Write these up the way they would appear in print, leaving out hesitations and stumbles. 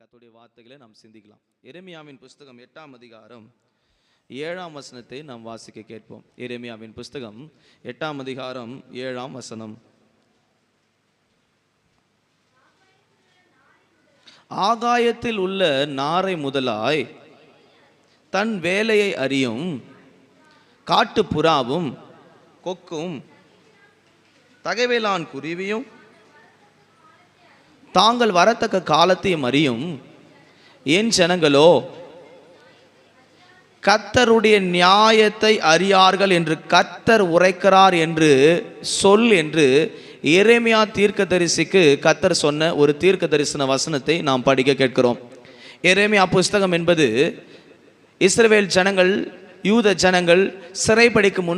கர்த்தருடைய வார்த்தைகளை நாம் சிந்திக்கலாம். எரேமியாவின் புஸ்தகம் 8ஆம் அதிகாரம் 7ஆம் வசனத்தை நாம் வாசிக்க கேட்போம். எரேமியாவின் புஸ்தகம் 8ஆம் அதிகாரம் 7ஆம் வசனம். ஆகாயத்தில் உள்ள நாரை முதலாய் தன் வேலையை அறியும் காட்டு புறாவும் கொக்கும் தகைவேலான் குருவியும் தாங்கள் வரத்தக்க காலத்தையும் அறியும் என் ஜனங்களோ கர்த்தருடைய நியாயத்தை அறியார்கள் என்று கர்த்தர் உரைக்கிறார் என்று சொல் என்று எரேமியா தீர்க்கதரிசிக்கு கர்த்தர் சொன்ன ஒரு தீர்க்க தரிசன வசனத்தை நாம் படிக்க கேட்கிறோம். எரேமியா புஸ்தகம் என்பது இஸ்ரவேல் ஜனங்கள், யூத ஜனங்கள் சிறைப்படிக்கும்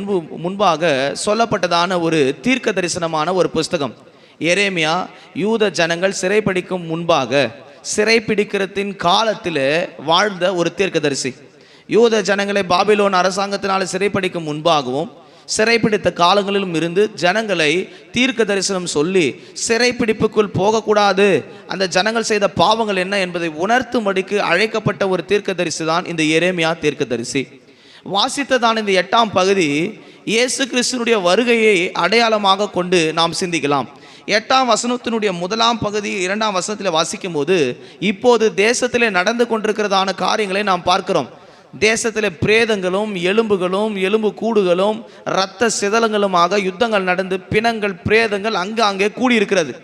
முன்பாக சொல்லப்பட்டதான ஒரு தீர்க்க தரிசனமான ஒரு புஸ்தகம். எரேமியா யூத ஜனங்கள் சிறைப்பிடிக்கும் முன்பாக, சிறைப்பிடிக்கிறதின் காலத்தில் வாழ்ந்த ஒரு தீர்க்கதரிசி. யூத ஜனங்களை பாபிலோன் அரசாங்கத்தினால் சிறைப்பிடிக்கும் முன்பாகவும் சிறைப்பிடித்த காலங்களிலும் இருந்து ஜனங்களை தீர்க்க தரிசனம் சொல்லி சிறைப்பிடிப்புக்குள் போகக்கூடாது, அந்த ஜனங்கள் செய்த பாவங்கள் என்ன என்பதை உணர்த்தும்படிக்கு அழைக்கப்பட்ட ஒரு தீர்க்கதரிசி தான் இந்த எரேமியா தீர்க்கதரிசி. வாசித்ததான இந்த 8ஆம் பகுதி இயேசு கிறிஸ்துனுடைய வருகையை அடையாளமாக கொண்டு நாம் சிந்திக்கலாம். 8ஆம் வசனத்தினுடைய 1ஆம் பகுதி 2ஆம் வசனத்தில் வாசிக்கும் போது இப்போது தேசத்திலே நடந்து கொண்டிருக்கிறதான காரியங்களை நாம் பார்க்கிறோம். தேசத்தில் பிரேதங்களும் எலும்புகளும் எலும்பு கூடுகளும் இரத்த சிதலங்களுமாக யுத்தங்கள் நடந்து பிணங்கள் பிரேதங்கள் அங்கே கூடியிருக்கிறது.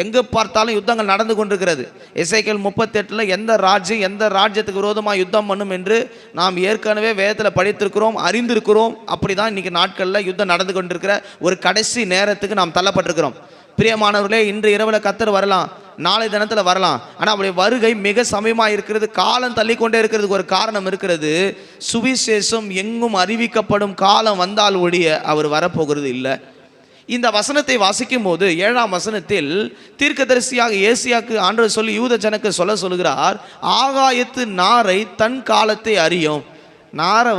எங்கே பார்த்தாலும் யுத்தங்கள் நடந்து கொண்டிருக்கிறது. எசேக்கியேல் 38 எந்த ராஜ்யம் எந்த ராஜ்யத்துக்கு விரோதமாக யுத்தம் பண்ணும் என்று நாம் ஏற்கனவே வேதத்தில் படித்திருக்கிறோம், அறிந்திருக்கிறோம். அப்படி தான் இன்றைக்கி நாட்களில் யுத்தம் நடந்து கொண்டிருக்கிற ஒரு கடைசி நேரத்துக்கு நாம் தள்ளப்பட்டிருக்கிறோம். பிரியமானவர்களே, இன்று இரவில் கர்த்தர் வரலாம், நாளை தினத்தில் வரலாம். ஆனால் அவருடைய வருகை மிக சமயமாக இருக்கிறது. காலம் தள்ளிக்கொண்டே இருக்கிறதுக்கு ஒரு காரணம் இருக்கிறது. சுவிசேஷம் எங்கும் அறிவிக்கப்படும் காலம் வந்தால் ஒழிய அவர் வரப்போகிறது இல்லை. இந்த வசனத்தை வாசிக்கும் போது 7ஆம் வசனத்தில் தீர்க்கதரிசியாக ஏசியாக்கு ஆண்டவர் சொல்லி யூத ஜனக்கு சொல்லுகிறார், ஆகாயத்து நாரை தன் காலத்தை அறியும். நாரை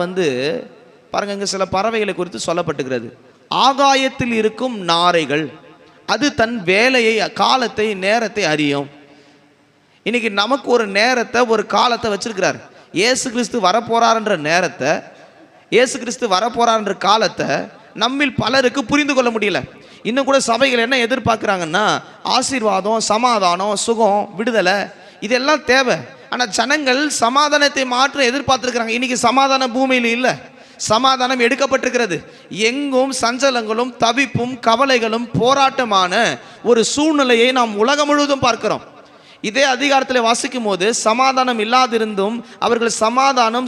பாருங்க, இங்கே சில பறவைகளை குறித்து சொல்லப்பட்டுகிறது. ஆகாயத்தில் இருக்கும் நாரைகள் அது தன் வேலையை, காலத்தை, நேரத்தை அறியும். இன்னைக்கு நமக்கு ஒரு நேரத்தை, ஒரு காலத்தை வச்சிருக்கிறார். இயேசு கிறிஸ்து வரப்போறார்ன்ற நேரத்தை, இயேசு கிறிஸ்து வரப்போறார்ன்ற காலத்தை நம்மில் பலருக்கு புரிந்து கொள்ள முடியல. இன்னும் கூட சபைகள் என்ன எதிர்பார்க்குறாங்கன்னா, ஆசீர்வாதம், சமாதானம், சுகம், விடுதலை, இதெல்லாம் தேவை. ஆனால் ஜனங்கள் சமாதானத்தை மாற்ற எதிர்பார்த்துருக்கிறாங்க. இன்னைக்கு சமாதான பூமியில் இல்லை, சமாதானம் எடுக்கப்பட்டிருக்கிறது. எங்கும் சஞ்சலங்களும் தவிப்பும் கவலைகளும் போராட்டமான ஒரு சூழ்நிலையை நாம் உலகம் முழுவதும் பார்க்கிறோம். இதே அதிகாரத்தில் வாசிக்கும் போது சமாதானம் இல்லாதிருந்தும் அவர்கள்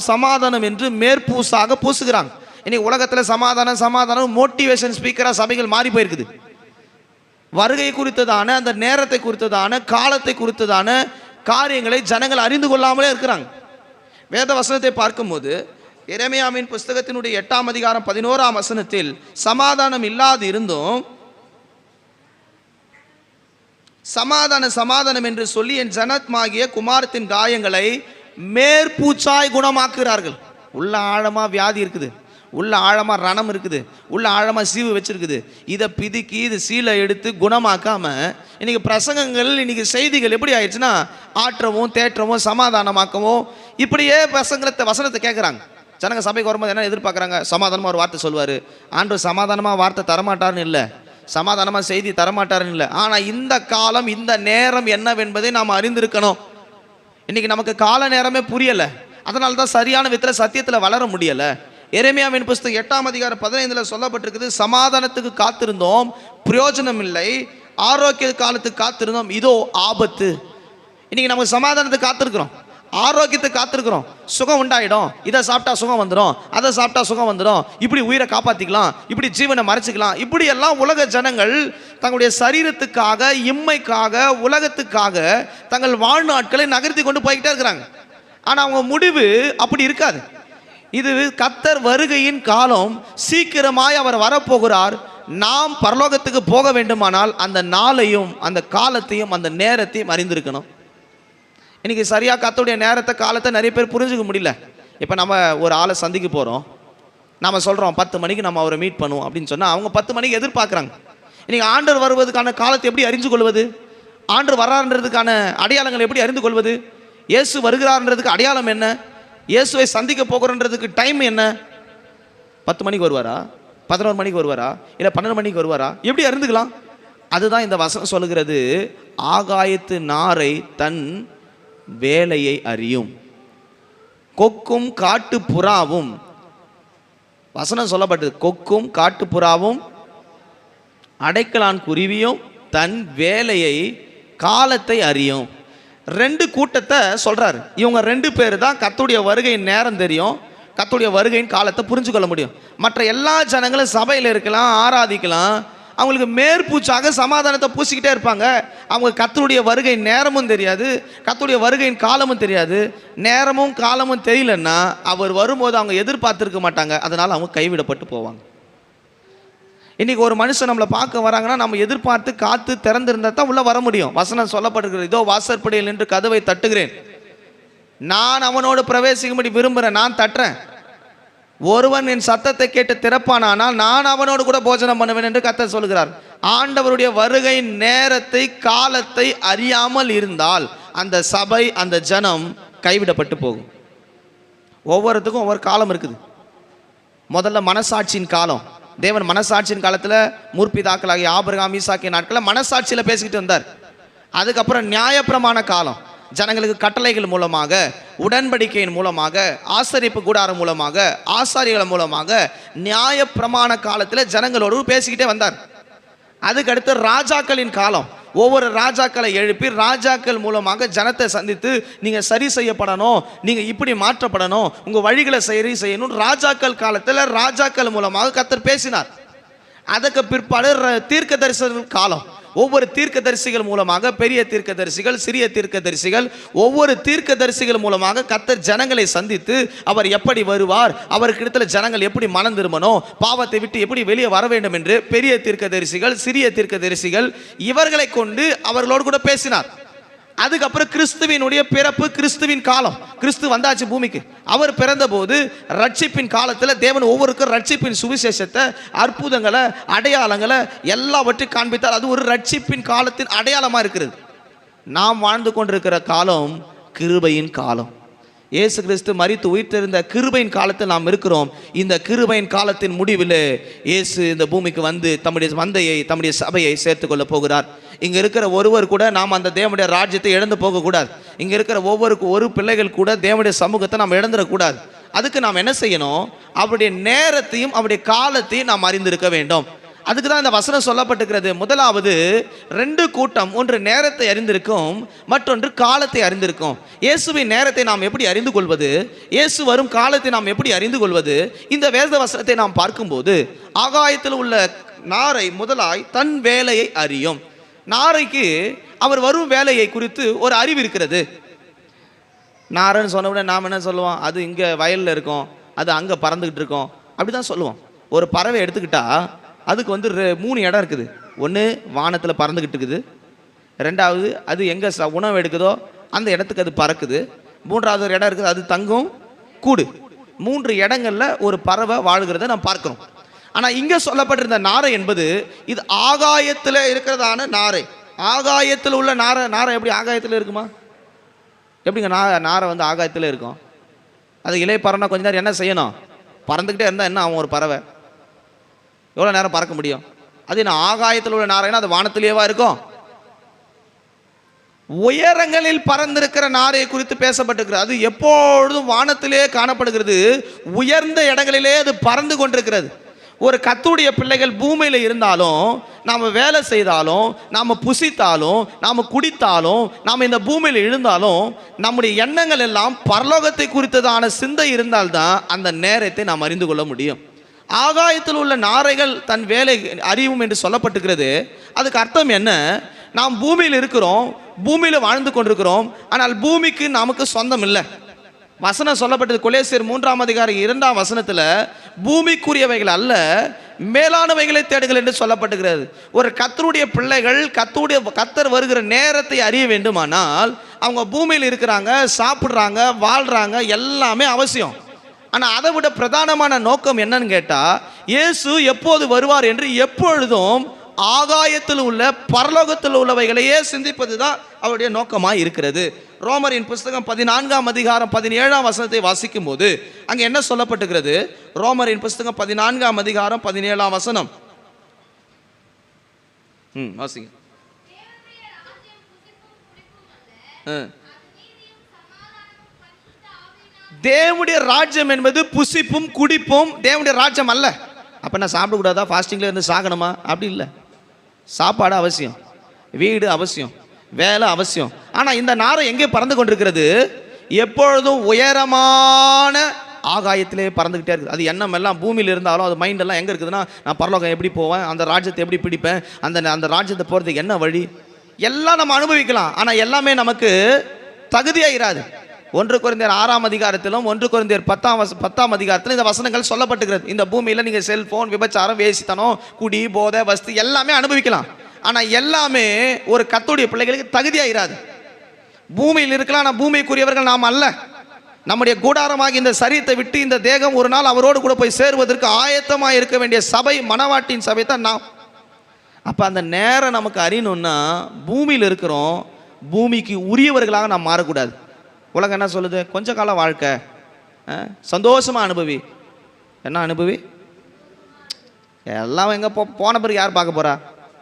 சமாதானம் என்று மேற்பூசாக பூசுகிறாங்க. இன்னைக்கு உலகத்தில் சமாதானம் மோட்டிவேஷன் ஸ்பீக்கராக சபைகள் மாறி போயிருக்குது. வருகை குறித்ததான, அந்த நேரத்தை குறித்ததான, காலத்தை குறித்ததான காரியங்களை ஜனங்கள் அறிந்து கொள்ளாமலே இருக்கிறாங்க. வேத வசனத்தை பார்க்கும்போது எரேமியாவின் புஸ்தகத்தினுடைய 8ஆம் அதிகாரம் 11ஆம் வசனத்தில் சமாதானம் இல்லாது இருந்தும் சமாதானம் என்று சொல்லி என் ஜனத்மாகிய குமாரத்தின் காயங்களை மேற்பூச்சாய் குணமாக்குகிறார்கள். உள்ள ஆழமா வியாதி இருக்குது, உள்ள ஆழமா ரணம் இருக்குது, உள்ள ஆழமா சீவு வச்சிருக்குது. இதை பிதுக்கி இது சீலை எடுத்து குணமாக்காம இன்னைக்கு பிரசங்கங்கள், இன்னைக்கு செய்திகள் எப்படி ஆயிடுச்சுன்னா ஆற்றவும் தேற்றவும் சமாதானமாக்கவும் இப்படியே வசனத்தை கேட்குறாங்க. ஜனங்க சபைக்கு வரும்போது என்ன எதிர்பார்க்குறாங்க? சமாதானமாக ஒரு வார்த்தை சொல்வார். ஆண்டவர் சமாதானமாக வார்த்தை தரமாட்டார்னு இல்லை, சமாதானமாக செய்தி தரமாட்டார்னு இல்லை. ஆனால் இந்த காலம், இந்த நேரம் என்னவென்பதை நாம் அறிந்திருக்கணும். இன்றைக்கி நமக்கு கால நேரமே புரியலை. அதனால தான் சரியான விதத்தில் சத்தியத்தில் வளர முடியலை. எரேமியாவின் புஸ்தகம் 8ஆம் அதிகாரம் 15 சொல்லப்பட்டிருக்குது, சமாதானத்துக்கு காத்திருந்தோம், பிரயோஜனம் இல்லை, ஆரோக்கிய காலத்துக்கு காத்திருந்தோம், இதோ ஆபத்து. இன்றைக்கி நமக்கு சமாதானத்துக்கு காத்திருக்கிறோம், ஆரோக்கியத்துக்கு காத்திருக்கிறோம், சுகம் உண்டாயிடும், இதை சாப்பிட்டா சுகம் வந்துடும், அதை சாப்பிட்டா சுகம் வந்துடும், இப்படி உயிரை காப்பாற்றிக்கலாம், இப்படி ஜீவனை மறைச்சிக்கலாம். இப்படி எல்லாம் உலக ஜனங்கள் தங்களுடைய சரீரத்துக்காக, இம்மைக்காக, உலகத்துக்காக தங்கள் வாழ்நாட்களை நகர்த்தி கொண்டு போய்கிட்டே இருக்கிறாங்க. ஆனால் அவங்க முடிவு அப்படி இருக்காது. இது கர்த்தர் வருகையின் காலம், சீக்கிரமாய் அவர் வரப்போகிறார். நாம் பரலோகத்துக்கு போக வேண்டுமானால் அந்த நாளையும் அந்த காலத்தையும் அந்த நேரத்தையும் அறிந்திருக்கணும். இன்றைக்கி சரியாக கர்த்தருடைய நேரத்தை, காலத்தை நிறைய பேர் புரிஞ்சுக்க முடியல. இப்போ நம்ம ஒரு ஆளை சந்திக்க போகிறோம், நம்ம சொல்கிறோம் 10 மணிக்கு நம்ம அவரை மீட் பண்ணுவோம் அப்படின்னு சொன்னால் அவங்க 10 மணிக்கு எதிர்பார்க்குறாங்க. இன்றைக்கி ஆண்டவர் வருவதற்கான காலத்தை எப்படி அறிந்து கொள்வது? ஆண்டவர் வரான்றதுக்கான அடையாளங்களை எப்படி அறிந்து கொள்வது? இயேசு வருகிறார்ன்றதுக்கு அடையாளம் என்ன? இயேசுவை சந்திக்க போகிறன்றதுக்கு டைம் என்ன? 10 மணிக்கு வருவாரா, 11 மணிக்கு வருவாரா, இல்லை 12 மணிக்கு வருவாரா? எப்படி அறிந்துக்கலாம்? அதுதான் இந்த வசனம் சொல்லுகிறது, ஆகாயத்து நாரை தன் வேலையை அறியும், கொக்கும் காட்டு புறாவும். வசனம் சொல்லப்பட்டது, கொக்கும் காட்டு புறாவும் அடைக்கலான் குருவியும் தன் வேலையை காலத்தை அறியும். 2 கூட்டத்தை சொல்றாரு. இவங்க 2 பேர் தான் கர்த்தருடைய வருகையின் நேரம் தெரியும், கர்த்தருடைய வருகையின் காலத்தை புரிஞ்சு கொள்ள முடியும். மற்ற எல்லா ஜனங்களும் சபையில் இருக்கலாம், ஆராதிக்கலாம், அவங்களுக்கு மேற்பூச்சாக சமாதானத்தை பூசிக்கிட்டே இருப்பாங்க. அவங்க கர்த்தருடைய வருகை நேரமும் தெரியாது, கர்த்தருடைய வருகையின் காலமும் தெரியாது. நேரமும் காலமும் தெரியலன்னா அவர் வரும்போது அவங்க எதிர்பார்த்திருக்க மாட்டாங்க, அதனால் அவங்க கைவிடப்பட்டு போவாங்க. இன்னைக்கு ஒரு மனுஷன் நம்மளை பார்க்க வராங்கன்னா நம்ம எதிர்பார்த்து காத்து திறந்திருந்தால் தான் உள்ளே வர முடியும். வசனம் சொல்லப்படுகிறது, இதோ வாசற்படியில் நின்று கதவை தட்டுகிறேன், நான் அவனோடு பிரவேசிக்கும்படி விரும்புகிறேன், நான் தட்டுறேன், ஒருவன் என் சத்தத்தை கேட்டு திறப்பானால் நான் அவனோடு கூட போஜனம் பண்ணுவேன் என்று கர்த்தர் சொல்கிறார். ஆண்டவருடைய வருகை நேரத்தை காலத்தை அறியாமல் இருந்தால் அந்த சபை, அந்த ஜனம் கைவிடப்பட்டு போகும். ஒவ்வொருத்துக்கும் ஒவ்வொரு காலம் இருக்குது. முதல்ல மனசாட்சியின் காலம். தேவன் மனசாட்சியின் காலத்தில் முற்பிதாக்களாகிய ஆபிரகாம் ஈசாக்கிய நாட்களில் மனசாட்சியில் பேசிக்கிட்டு வந்தார். அதுக்கப்புறம் நியாயப்பிரமாண காலம், ஜனங்களுக்கு கட்டளைகள் மூலமாக, உடன்படிக்கையின் மூலமாக, ஆசரிப்பு கூடாரம் மூலமாக, ஆசாரிகள் மூலமாக நியாயப்பிரமாண காலத்தில் ஜனங்களோடு பேசிக்கிட்டே வந்தார். அதுக்கடுத்து ராஜாக்களின் காலம். ஒவ்வொரு ராஜாக்களை எழுப்பி ராஜாக்கள் மூலமாக ஜனத்தை சந்தித்து நீங்கள் சரி செய்யப்படணும், நீங்கள் இப்படி மாற்றப்படணும், உங்கள் வழிகளை சரி செய்யணும். ராஜாக்கள் காலத்தில் ராஜாக்கள் மூலமாக கர்த்தர் பேசினார். அதுக்கு பிற்பாடு தீர்க்கதரிசிகள் காலம். ஒவ்வொரு தீர்க்கதரிசிகள் மூலமாக, பெரிய தீர்க்கதரிசிகள், சிறிய தீர்க்கதரிசிகள், ஒவ்வொரு தீர்க்கதரிசிகள் மூலமாக கர்த்தர் ஜனங்களை சந்தித்து அவர் எப்படி வருவார், அவருக்கு இடத்துல ஜனங்கள் எப்படி மனம் திரும்பணும், பாவத்தை விட்டு எப்படி வெளியே வர வேண்டும் என்று பெரிய தீர்க்கதரிசிகள், சிறிய தீர்க்கதரிசிகள் இவர்களை கொண்டு அவர்களோடு கூட பேசினார். அதுக்கப்புறம் கிறிஸ்துவினுடைய பிறப்பு, கிறிஸ்துவின் காலம். கிறிஸ்து வந்தாச்சு பூமிக்கு. அவர் பிறந்த போது ரட்சிப்பின் காலத்தில் தேவன் ஒவ்வொருக்கும் ரட்சிப்பின் சுவிசேஷத்தை, அற்புதங்களை, அடையாளங்களை எல்லாவற்றையும் காண்பித்தார். அது ஒரு ரட்சிப்பின் காலத்தின் அடையாளமாக இருக்கிறது. நாம் வாழ்ந்து கொண்டிருக்கிற காலம் கிருபையின் காலம். இயேசு கிறிஸ்து மரித்து உயிர்த்தெழுந்த கிருபையின் காலத்தில் நாம் இருக்கிறோம். இந்த கிருபையின் காலத்தின் முடிவில் இயேசு இந்த பூமிக்கு வந்து தம்முடைய மந்தையை, தம்முடைய சபையை சேர்த்து கொள்ள போகிறார். இங்கே இருக்கிற ஒருவர் கூட நாம் அந்த தேவனுடைய ராஜ்யத்தை இழந்து போகக்கூடாது. இங்கே இருக்கிற ஒரு பிள்ளைகள் கூட தேவனுடைய சமூகத்தை நாம் இழந்துடக்கூடாது. அதுக்கு நாம் என்ன செய்யணும்? அவருடைய நேரத்தையும் அவருடைய காலத்தையும் நாம் அறிந்திருக்க வேண்டும். அதுக்கு தான் இந்த வசனம் சொல்லப்பட்டிருக்கிறது. முதலாவது 2 கூட்டம், ஒன்று நேரத்தை அறிந்திருக்கும், மற்றொன்று காலத்தை அறிந்திருக்கும். இயேசுவின் நேரத்தை நாம் எப்படி அறிந்து கொள்வது, இயேசு வரும் காலத்தை நாம் எப்படி அறிந்து கொள்வது? இந்த வேத வசனத்தை நாம் பார்க்கும்போது, ஆகாயத்தில் உள்ள நாரை முதலாய் தன் வேலையை அறியும். நாரைக்கு அவர் வரும் வேலையை குறித்து ஒரு அறிவு இருக்கிறது. நாரைன்னு சொன்ன உடனே நாம் என்ன சொல்லுவோம்? அது இங்கே வயலில் இருக்கும், அது அங்கே பறந்துக்கிட்டு இருக்கோம், அப்படி தான் சொல்லுவோம். ஒரு பறவை எடுத்துக்கிட்டா அதுக்கு வந்து 3 இடம் இருக்குது. ஒன்று வானத்தில் பறந்துக்கிட்டு இருக்குது, 2வது அது எங்கே உணவு எடுக்குதோ அந்த இடத்துக்கு அது பறக்குது, 3வது ஒரு இடம் இருக்குது, அது தங்கும் கூடு. 3 இடங்களில் ஒரு பறவை வாழ்கிறத நாம் பார்க்குறோம். ஆனால் இங்கே சொல்லப்பட்டிருந்த நாரை என்பது இது ஆகாயத்தில் இருக்கிறதான நாரை. ஆகாயத்தில் உள்ள நாரை எப்படி ஆகாயத்தில் இருக்குமா? எப்படிங்க நாரை வந்து ஆகாயத்தில் இருக்கும்? அது இலை பறனா கொஞ்ச நேரம் என்ன செய்யணும்? பறந்துக்கிட்டே இருந்தால் என்ன ஆகும்? ஒரு பறவை எவ்வளோ நேரம் பறக்க முடியும்? அது என்ன ஆகாயத்தில் உள்ள நாரைனா அது வானத்திலேயேவா இருக்கும்? உயரங்களில் பறந்திருக்கிற நாரை குறித்து பேசப்பட்டிருக்கிறது. அது எப்பொழுதும் வானத்திலே காணப்படுகிறது, உயர்ந்த இடங்களிலே அது பறந்து கொண்டிருக்கிறது. ஒரு கர்த்தருடைய பிள்ளைகள் பூமியில் இருந்தாலும், நாம் வேலை செய்தாலும், நாம் புசித்தாலும், நாம் குடித்தாலும், நாம் இந்த பூமியில் இருந்தாலும், நம்முடைய எண்ணங்கள் எல்லாம் பரலோகத்தை குறித்ததான சிந்தை இருந்தால்தான் அந்த நேரத்தை நாம் அறிந்து கொள்ள முடியும். ஆகாயத்தில் உள்ள நாரைகள் தன் வேலை அறிவும் என்று சொல்லப்பட்டிருக்கிறது. அதுக்கு அர்த்தம் என்ன? நாம் பூமியில் இருக்கிறோம், பூமியில் வாழ்ந்து கொண்டிருக்கிறோம், ஆனால் பூமிக்கு நமக்கு சொந்தம் இல்லை. வசனம் சொல்லப்பட்டது கொலேசியர் 3:2 வசனத்தில், பூமிக்குரியவைகள் அல்ல மேலானவைகளை தேடுங்கள் என்று சொல்லப்பட்டிருக்கிறது. ஒரு கர்த்தருடைய பிள்ளைகள் கர்த்தர் வருகிற நேரத்தை அறிய வேண்டுமானால் அவங்க பூமியில் இருக்கிறாங்க, சாப்பிட்றாங்க, வாழ்கிறாங்க, எல்லாமே அவசியம். ஆனால் அதை விட பிரதானமான நோக்கம் என்னன்னு கேட்டால், இயேசு எப்போது வருவார் என்று எப்பொழுதும் ஆகாயத்தில் உள்ள பரலோகத்தில் உள்ளவைகளையே சிந்திப்பது தான் அவருடைய நோக்கமாக இருக்கிறது. ரோமரின் புஸ்தகம் 14ஆம் அதிகாரம் 17ஆம் வசனத்தை வாசிக்கும் போது அங்கே என்ன சொல்லப்பட்டிருக்கிறது? ரோமரின் புஸ்தகம் 14ஆம் அதிகாரம் 17ஆம் வசனம். வாசிங்க. தேவனுடைய ராஜ்யம் என்பது புசிப்பும் குடிப்பும் தேவனுடைய ராஜ்யம் அல்ல. அப்ப நான் சாப்பிடக்கூடாதா? ஃபாஸ்டிங்ல இருந்து சாகணுமா? அப்படி இல்லை. சாப்பாடு அவசியம், வீடு அவசியம், வேலை அவசியம். ஆனால் இந்த நாரை எங்கே பறந்து கொண்டிருக்கிறது? எப்பொழுதும் உயரமான ஆகாயத்திலே பறந்துக்கிட்டே இருக்குது. அது எண்ணம் எல்லாம் பூமியில் இருந்தாலும் அது மைண்ட் எல்லாம் எங்கே இருக்குதுன்னா, நான் பரலோகம் எப்படி போவேன், அந்த ராஜ்யத்தை எப்படி பிடிப்பேன், அந்த ராஜ்யத்தை போகிறதுக்கு என்ன வழி, எல்லாம் நம்ம அனுபவிக்கலாம். ஆனால் எல்லாமே நமக்கு தகுதியாயிராது. 1 கொரிந்தியர் 6ஆம் அதிகாரத்திலும் 1 கொரிந்தியர் 10ஆம் அதிகாரத்திலும் இந்த வசனங்கள் சொல்லப்பட்டுகிறது. இந்த பூமியில் நீங்கள் செல்போன், விபச்சாரம், வேசித்தனம், குடி, போதை, வஸ்து எல்லாமே அனுபவிக்கலாம். ஆனால் எல்லாமே ஒரு கர்த்தருடைய பிள்ளைகளுக்கு தகுதியாயிராது. பூமியில் இருக்கலாம், ஆனால் பூமிக்குரியவர்கள் நாம் அல்ல. நம்முடைய கூடாரமாகி இந்த சரீரத்தை விட்டு இந்த தேகம் ஒரு நாள் அவரோடு கூட போய் சேருவதற்கு ஆயத்தமாக இருக்க வேண்டிய சபை, மணவாட்டின் சபை தான் நாம். அப்போ அந்த நேரம் நமக்கு அறியணும்னா பூமியில் இருக்கிறோம், பூமிக்கு உரியவர்களாக நாம் மாறக்கூடாது. உலகம் என்ன சொல்லுது? கொஞ்ச கால வாழ்க்கை, சந்தோஷமாக அனுபவி. என்ன அனுபவி? எல்லாம் எங்கே போன பிறகு யார் பார்க்க போகிறா?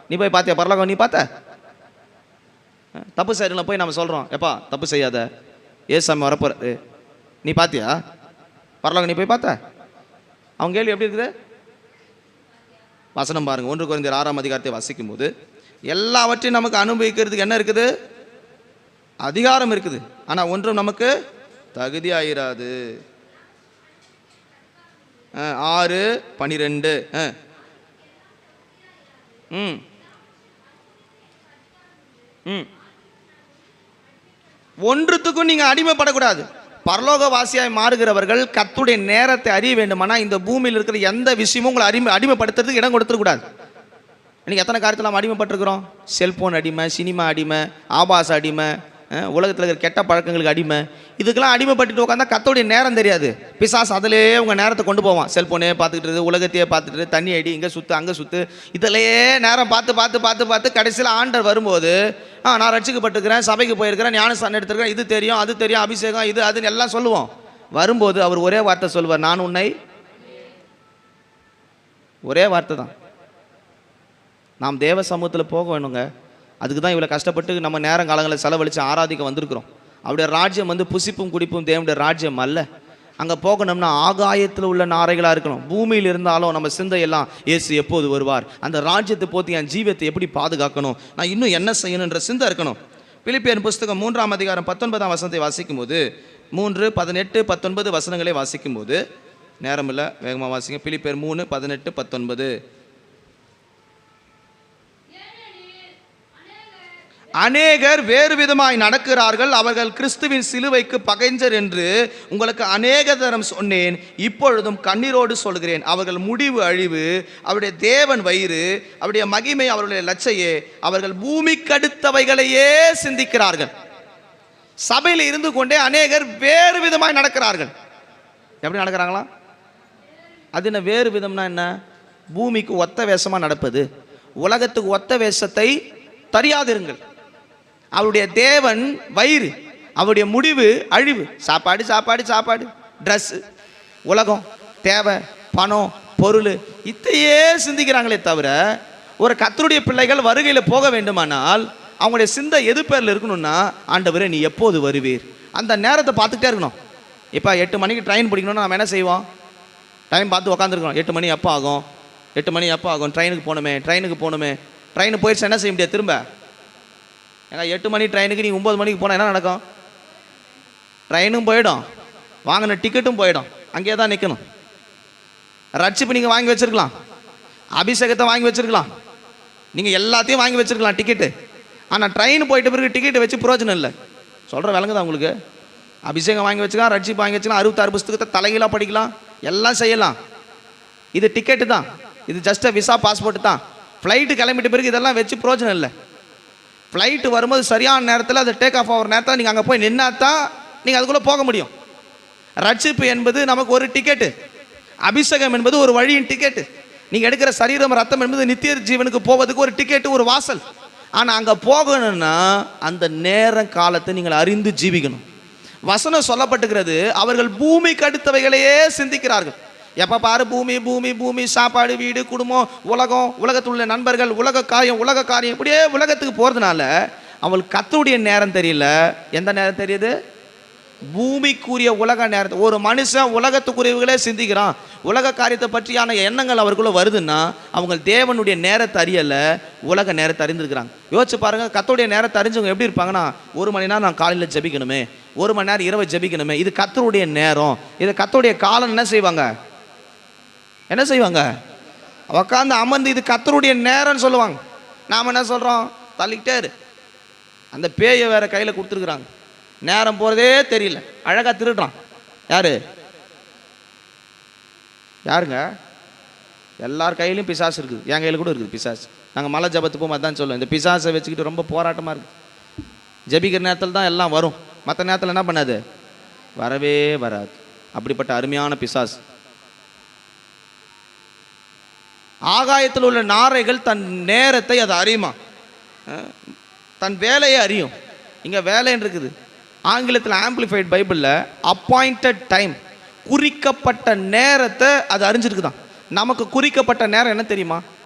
நீ போய் பார்த்தியா பரலோகம்? நீ பார்த்த? தப்பு செய்யல போய் நம்ம சொல்கிறோம், எப்பா தப்பு செய்யாத, ஏசாமி வரப்போற, நீ பார்த்தியா பரலோகம்? நீ போய் பார்த்த? அவங்க கேள்வி எப்படி இருக்குது? வசனம் பாருங்க. 1 கொரிந்தியர் 6ஆம் அதிகாரத்தை வாசிக்கும் போது எல்லாவற்றையும் நமக்கு அனுபவிக்கிறதுக்கு என்ன இருக்குது? அதிகாரம் இருக்குது. ஆனால் ஒன்றும் நமக்கு தகுதியாயிராது. 6:12 ஒன்றுத்துக்கும் நீங்க அடிமைப்படக்கூடாது. பரலோகவாசியாய் மாறுகிறவர்கள் கர்த்தருடைய நேரத்தை அறிய வேண்டுமானா இந்த பூமியில் இருக்கிற எந்த விஷயமும் உங்களை அடிமைப்படுத்துறதுக்கு இடம் கொடுத்துடக்கூடாது. இன்னைக்கு எத்தனை காரியத்தில் நம்ம அடிமைப்பட்டிருக்கிறோம்? செல்போன் அடிமை, சினிமா அடிமை, ஆபாச அடிமை, உலகத்தில் இருக்கிற கெட்ட பழக்கங்களுக்கு அடிமை. இதுக்கெல்லாம் அடிமைப்பட்டுட்டு உட்காந்தா கர்த்தருடைய நேரம் தெரியாது. பிசாசு அதிலே உங்கள் நேரத்தை கொண்டு போவான். செல்போனே பார்த்துக்கிட்டு, உலகத்தையே பார்த்துட்டு, தண்ணி அடி, இங்கே சுற்று அங்கே சுற்று, இதிலேயே நேரம் பார்த்து பார்த்து பார்த்து பார்த்து கடைசியில் ஆண்டர் வரும்போது நான் ரட்சிக்கப்பட்டிருக்கிறேன், சபைக்கு போயிருக்கிறேன், ஞானஸ்தானம் எடுத்துருக்கிறேன், இது தெரியும் அது தெரியும், அபிஷேகம் இது அதுன்னு எல்லாம் சொல்லுவோம். வரும்போது அவர் ஒரே வார்த்தை சொல்லுவார், நான் உன்னை. ஒரே வார்த்தை தான். நாம் தேவ சமூகத்தில் போக வேணுங்க. அதுக்கு தான் இவ்வளோ கஷ்டப்பட்டு நம்ம நேரம் காலங்களை செலவழித்து ஆராதிக்க வந்திருக்கிறோம். அவருடைய ராஜ்யம் வந்து புசிப்பும் குடிப்பும் தேவனுடைய ராஜ்யம் அல்ல. அங்கே போகணும்னா ஆகாயத்தில் உள்ள நாரைகளாக இருக்கணும். பூமியில் இருந்தாலும் நம்ம சிந்தையெல்லாம் இயேசு எப்போது வருவார், அந்த ராஜ்யத்தை போற்றி என் ஜீவத்தை எப்படி பாதுகாக்கணும், நான் இன்னும் என்ன செய்யணுன்ற சிந்தை இருக்கணும். பிலிப்பியர் புஸ்தகம் 3ஆம் அதிகாரம் 19ஆம் வசனத்தை வாசிக்கும் போது 3, 18, 19 வசனங்களை வாசிக்கும் போது, நேரம் இல்லை வேகமாக வாசிங்க. பிலிப்பியர் 3, 18, 19. அநேகர் வேறு விதமாய் நடக்கிறார்கள், அவர்கள் கிறிஸ்துவின் சிலுவைக்கு பகைஞர் என்று உங்களுக்கு அநேக தரம் சொன்னேன், இப்பொழுதும் கண்ணீரோடு சொல்கிறேன். அவர்கள் முடிவு அழிவு, அவருடைய தேவன் வயிறு, அவருடைய மகிமை அவருடைய லட்சையே. அவர்கள் பூமிக்கடுத்தவைகளையே சிந்திக்கிறார்கள். சபையில் இருந்து கொண்டே அநேகர் வேறு விதமாய் நடக்கிறார்கள். எப்படி நடக்கிறாங்களா? அது என்ன வேறு விதம்னா என்ன? பூமிக்கு ஒத்த வேஷமாக நடப்பது. உலகத்துக்கு ஒத்த வேஷத்தை தெரியாதிருங்கள். அவருடைய தேவன் வயிறு, அவருடைய முடிவு அழிவு. சாப்பாடு சாப்பாடு சாப்பாடு, ட்ரெஸ்ஸு, உலகம், தேவை, பணம், பொருள், இதையே சிந்திக்கிறாங்களே தவிர ஒரு கர்த்தருடைய பிள்ளைகள் வருகையில் போக வேண்டுமானால் அவங்களுடைய சிந்தை எது பேரில் இருக்கணும்னா, ஆண்டவரே நீ எப்போது வருவீர், அந்த நேரத்தை பார்த்துக்கிட்டே இருக்கணும். இப்போ 8 மணிக்கு ட்ரெயின் பிடிக்கணும்னா நம்ம என்ன செய்வோம்? டைம் பார்த்து உட்காந்துருக்கோம். 8 மணி எப்போ ஆகும், 8 மணி எப்போ ஆகும், ட்ரெயினுக்கு போகணுமே. ட்ரெயின் போயிடுச்சு என்ன செய்ய முடியாது திரும்ப? ஏன்னா 8 மணி ட்ரெயினுக்கு நீங்கள் 9 மணிக்கு போனால் என்ன நடக்கும்? ட்ரெயினும் போயிடும், வாங்கின டிக்கெட்டும் போயிடும், அங்கேயே தான் நிற்கணும். ரட்சிப்பு நீங்கள் வாங்கி வச்சுருக்கலாம், அபிஷேகத்தை வாங்கி வச்சுருக்கலாம், நீங்கள் எல்லாத்தையும் வாங்கி வச்சுருக்கலாம் டிக்கெட்டு. ஆனால் ட்ரெயின் போயிட்ட பிறகு டிக்கெட்டை வச்சு பிரயோஜனம் இல்லை. சொல்கிற விளங்குதா உங்களுக்கு? அபிஷேகம் வாங்கி வச்சுக்கலாம், ரட்சிப்பு வாங்கி வச்சுக்கலாம், 66 புஸ்தகத்தை தலைகீழாக படிக்கலாம், எல்லாம் செய்யலாம். இது டிக்கெட்டு தான், இது ஜஸ்ட் விசா பாஸ்போர்ட் தான். ஃப்ளைட்டு கிளம்பிட்ட பிறகு இதெல்லாம் வச்சு பிரயோஜனம் இல்லை. ஃப்ளைட்டு வரும்போது சரியான நேரத்தில் அது டேக் ஆஃப் ஆகிற நேரத்தில் நீங்கள் அங்கே போய் நின்னா தான் நீங்கள் அதுக்குள்ளே போக முடியும். ரட்சிப்பு என்பது நமக்கு ஒரு டிக்கெட்டு, அபிஷேகம் என்பது ஒரு வழியின் டிக்கெட்டு, நீங்கள் எடுக்கிற சரீரம் ரத்தம் என்பது நித்திய ஜீவனுக்கு போவதுக்கு ஒரு டிக்கெட்டு, ஒரு வாசல். ஆனால் அங்கே போகணும்னா அந்த நேரம் காலத்தை நீங்கள் அறிந்து ஜீவிக்கணும். வசனம் சொல்லப்பட்டுகிறது, அவர்கள் பூமிக்கு அடுத்தவைகளையே சிந்திக்கிறார்கள். எப்போ பாரு பூமி பூமி பூமி, சாப்பாடு, வீடு, குடும்பம், உலகம், உலகத்தில் உள்ள நண்பர்கள், உலக காரியம் இப்படியே உலகத்துக்கு போகிறதுனால அவங்களுக்கு கர்த்தருடைய நேரம் தெரியல. எந்த நேரம் தெரியுது? பூமிக்குரிய உலக நேரத்தை. ஒரு மனுஷன் உலகத்துக்குரியவர்களே சிந்திக்கிறான், உலக காரியத்தை பற்றியான எண்ணங்கள் அவருக்குள்ள வருதுன்னா அவங்க தேவனுடைய நேரத்தை அறியலை, உலக நேரத்தை அறிந்திருக்கிறாங்க. யோசிச்சு பாருங்க, கர்த்தருடைய நேரத்தை அறிஞ்சவங்க எப்படி இருப்பாங்கன்னா, 1 மணி நேரம் நான் காலையில் ஜெபிக்கணுமே, 1 மணி நேரம் இரவு ஜெபிக்கணுமே, இது கர்த்தருடைய நேரம், இது கர்த்தருடைய காலம். என்ன செய்வாங்க? உட்காந்து அமர்ந்து இது கர்த்தருடைய நேரம்னு சொல்லுவாங்க. நாம் என்ன சொல்கிறோம்? தள்ளிக்கிட்டே இரு. அந்த பேயை வேற கையில் கொடுத்துருக்குறாங்க, நேரம் போகிறதே தெரியல, அழகாக திருடுறான். யாருங்க? எல்லார் கையிலையும் பிசாசு இருக்குது, என் கையில் கூட இருக்குது பிசாசு. நாங்கள் மலை ஜபத்துக்கு போகும் அதான் சொல்லுவோம், இந்த பிசாசை வச்சுக்கிட்டு ரொம்ப போராட்டமாக இருக்குது. ஜபிக்கிற நேரத்தில் தான் எல்லாம் வரும், மற்ற நேரத்தில் என்ன பண்ணாது? வரவே வராது. அப்படிப்பட்ட அருமையான பிசாசு. ஆகாயத்தில் உள்ள நாரைகள் தன் நேரத்தை அது அறியுமா? தன் வேலையை அறியும். இங்கே வேலைன்னு இருக்குது. ஆங்கிலத்தில் ஆம்பிளிஃபைட் பைபிளில் அப்பாயிண்டட் டைம், குறிக்கப்பட்ட நேரத்தை அது அறிஞ்சிருக்குதான். நமக்கு குறிக்கப்பட்ட நேரம் என்ன தெரியுமா?